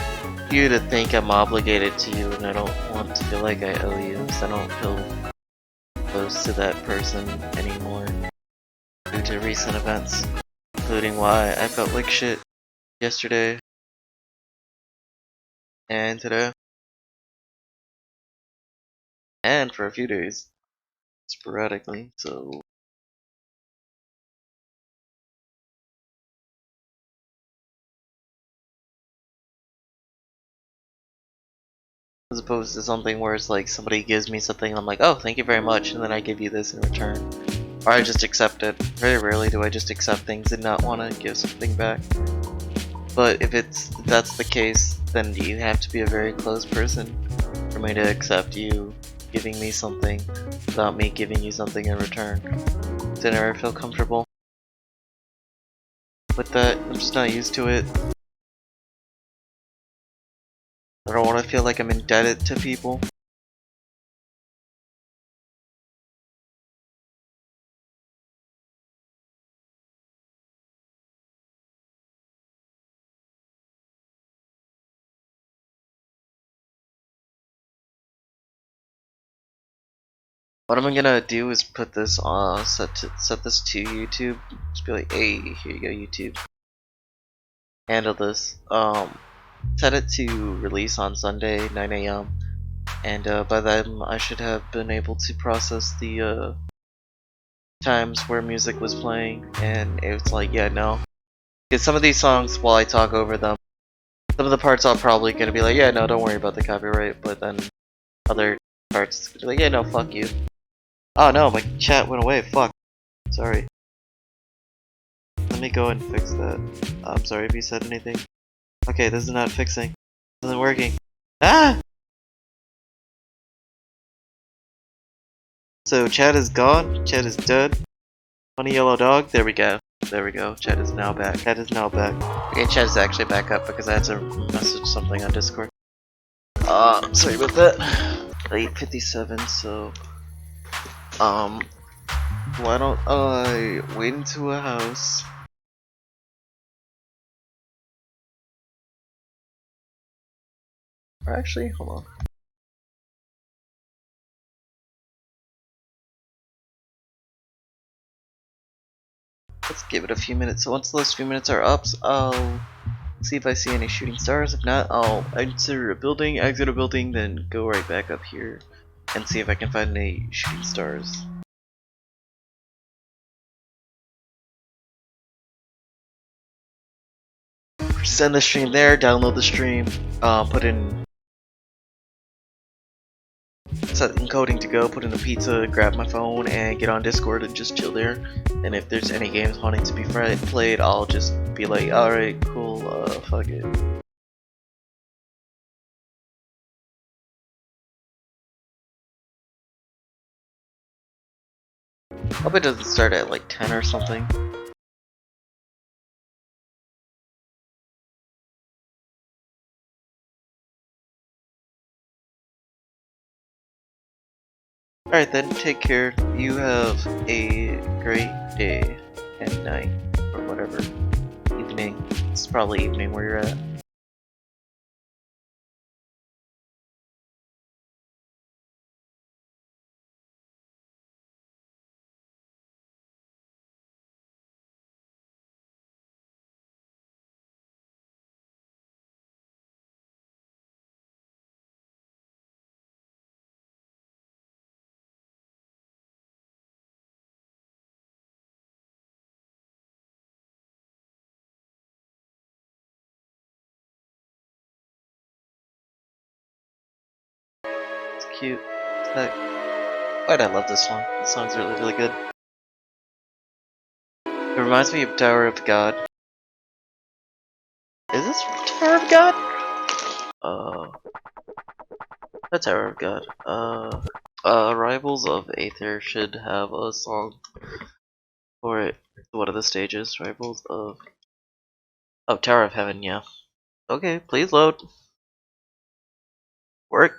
you to think I'm obligated to you, and I don't want to feel like I owe you, because I don't feel close to that person anymore due to recent events, including why I felt like shit yesterday and today, and for a few days, sporadically, so as opposed to something where it's like somebody gives me something and I'm like, oh, thank you very much, and then I give you this in return. Or I just accept it. Very rarely do I just accept things and not want to give something back. But if that's the case, then you have to be a very close person for me to accept you giving me something without me giving you something in return. So I never feel comfortable with that. I'm just not used to it. I don't want to feel like I'm indebted to people. What I'm gonna do is put this on, set this to YouTube. Just be like, hey, here you go, YouTube. Handle this. Set it to release on Sunday, 9 a.m. And by then I should have been able to process the times where music was playing, and it's like, yeah, no. Because some of these songs, while I talk over them, some of the parts I'm probably gonna be like, yeah, no, don't worry about the copyright, but then other parts, like, yeah, no, fuck you. Oh no, my chat went away, fuck. Sorry. Let me go and fix that. I'm sorry if you said anything. Okay, this is not fixing. This isn't working. Ah! So chat is gone, chat is dead. Funny yellow dog, there we go. There we go, chat is now back. Chat is now back. Okay, chat is actually back up because I had to message something on Discord. Sorry about that. 8:57, so why don't I wait into a house? Or actually, hold on. Let's give it a few minutes. So once those few minutes are up, I'll see if I see any shooting stars. If not, I'll enter a building, exit a building, then go right back up here and see if I can find any shooting stars. Send the stream there, download the stream, put in set encoding to go, put in a pizza, grab my phone, and get on Discord and just chill there. And if there's any games wanting to be played, I'll just be like, alright, cool, fuck it. Hope it doesn't start at like 10 or something. Alright then, take care. You have a great day and night, or whatever. Evening. It's probably evening where you're at. cute. Heck. Why'd I love this song? This song's really, really good. It reminds me of Tower of God. Is this Tower of God? The Tower of God. Rivals of Aether should have a song for it. One of the stages. Rivals of... Oh, Tower of Heaven, yeah. Okay, please load. Work.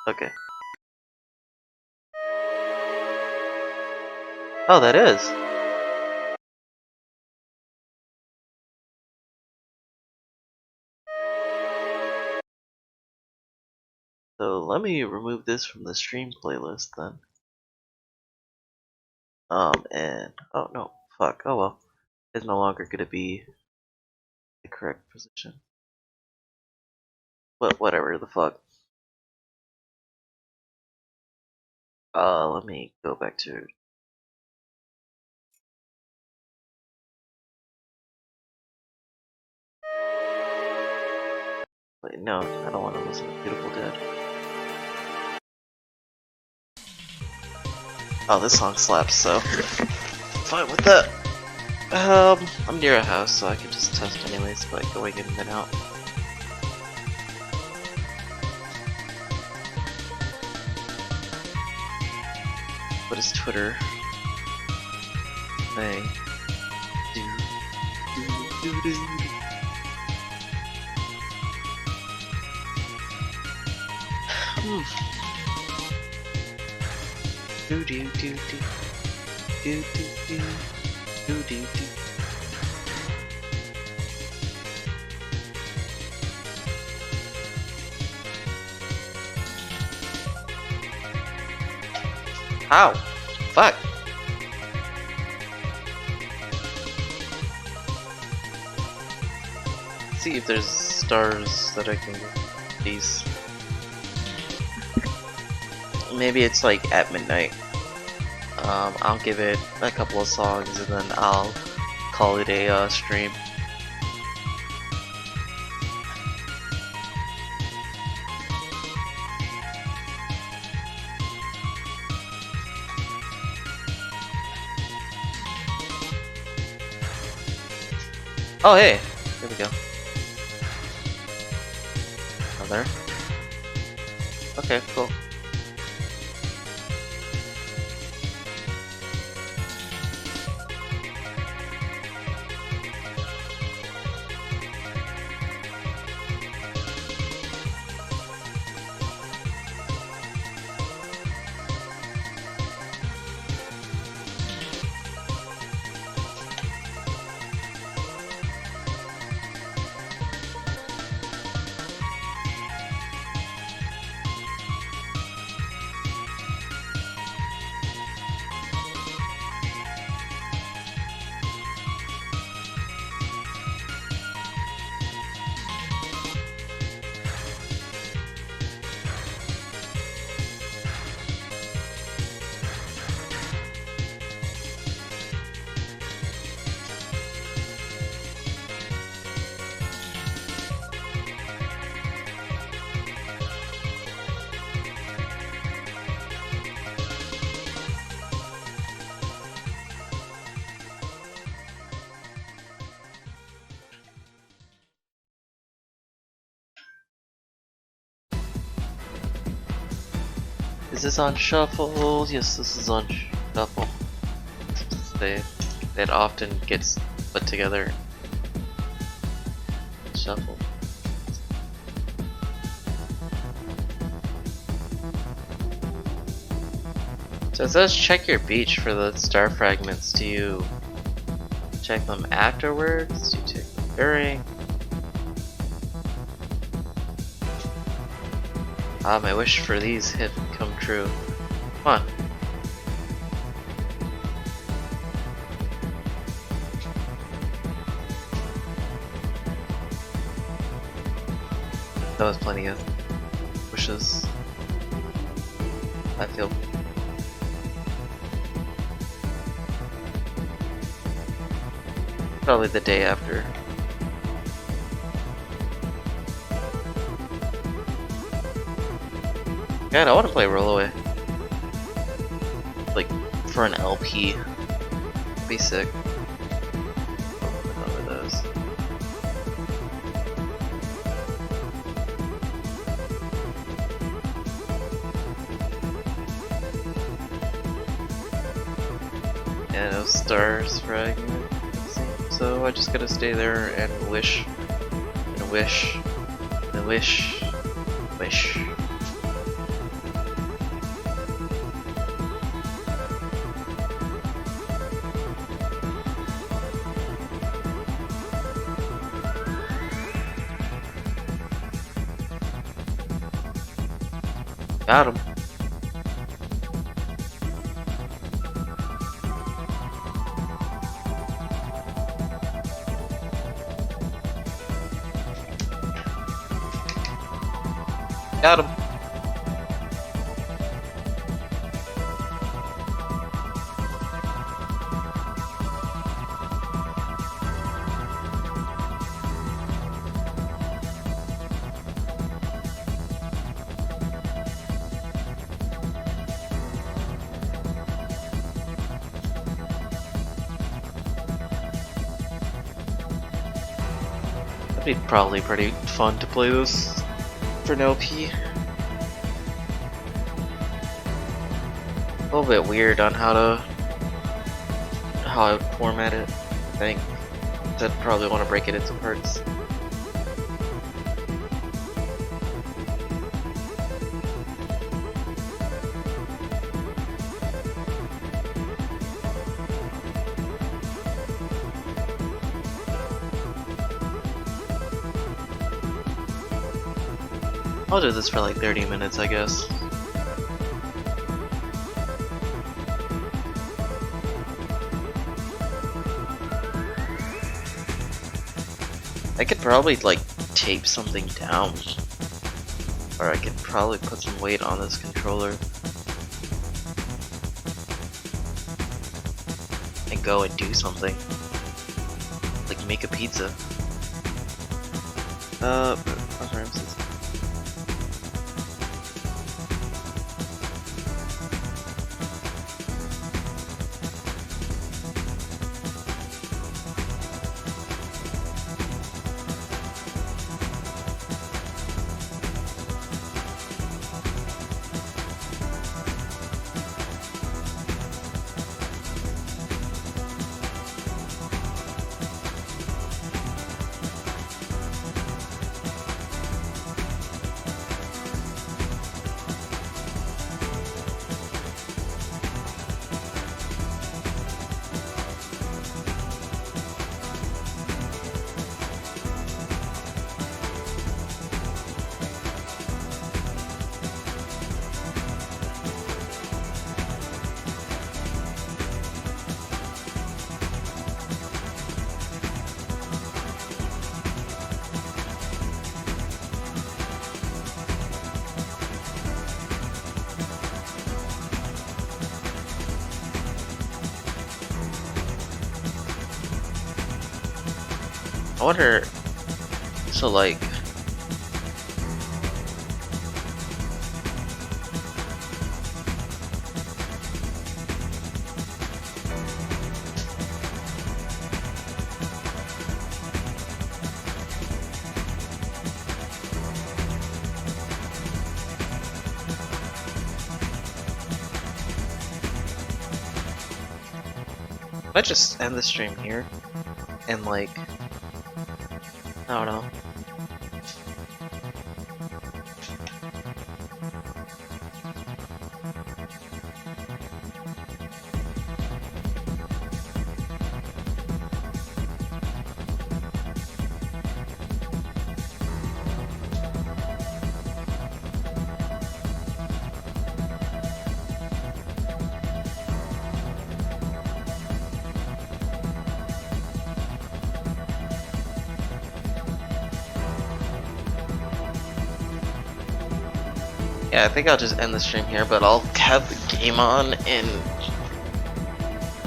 Okay. Oh, that is. So let me remove this from the stream playlist then. And oh no, fuck. Oh well, it's no longer gonna be the correct position. But whatever the fuck. Let me go back to. Wait, no, I don't want to listen to Beautiful Dead. Oh, this song slaps, so fine with that. I'm near a house, so I can just test anyways by going in and out. What is Twitter saying? Do do do do do do do do do. Ow! Fuck! See if there's stars that I can these. Maybe it's like at midnight. I'll give it a couple of songs and then I'll call it a stream. Oh hey, there we go. Oh there. Okay, cool. Is this on shuffle? Yes, this is on shuffle. It often gets put together. Shuffle. So it says check your beach for the star fragments. Do you check them afterwards? Do you check them during? My wish for these have come true. Come on. That was plenty of wishes. I feel. Probably the day after. God, I want to play Rollaway. Like, for an LP. Be sick. Over those. Yeah, no stars fragment. So I just gotta stay there and wish. And wish. And wish. Wish. Got him. Got him. That'd be probably pretty fun to play this for an LP. A little bit weird on how I format it. I think I'd probably want to break it into parts. I'll do this for like 30 minutes, I guess. I could probably like tape something down, or I could probably put some weight on this controller and go and do something, like make a pizza. I wonder, so like, I just end the stream here and like, I don't know. Yeah, I think I'll just end the stream here, but I'll have the game on and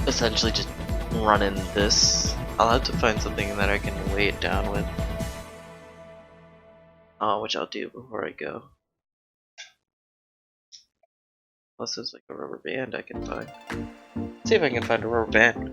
essentially just run in this. I'll have to find something that I can weigh it down with, which I'll do before I go. Unless there's like a rubber band I can find. See if I can find a rubber band.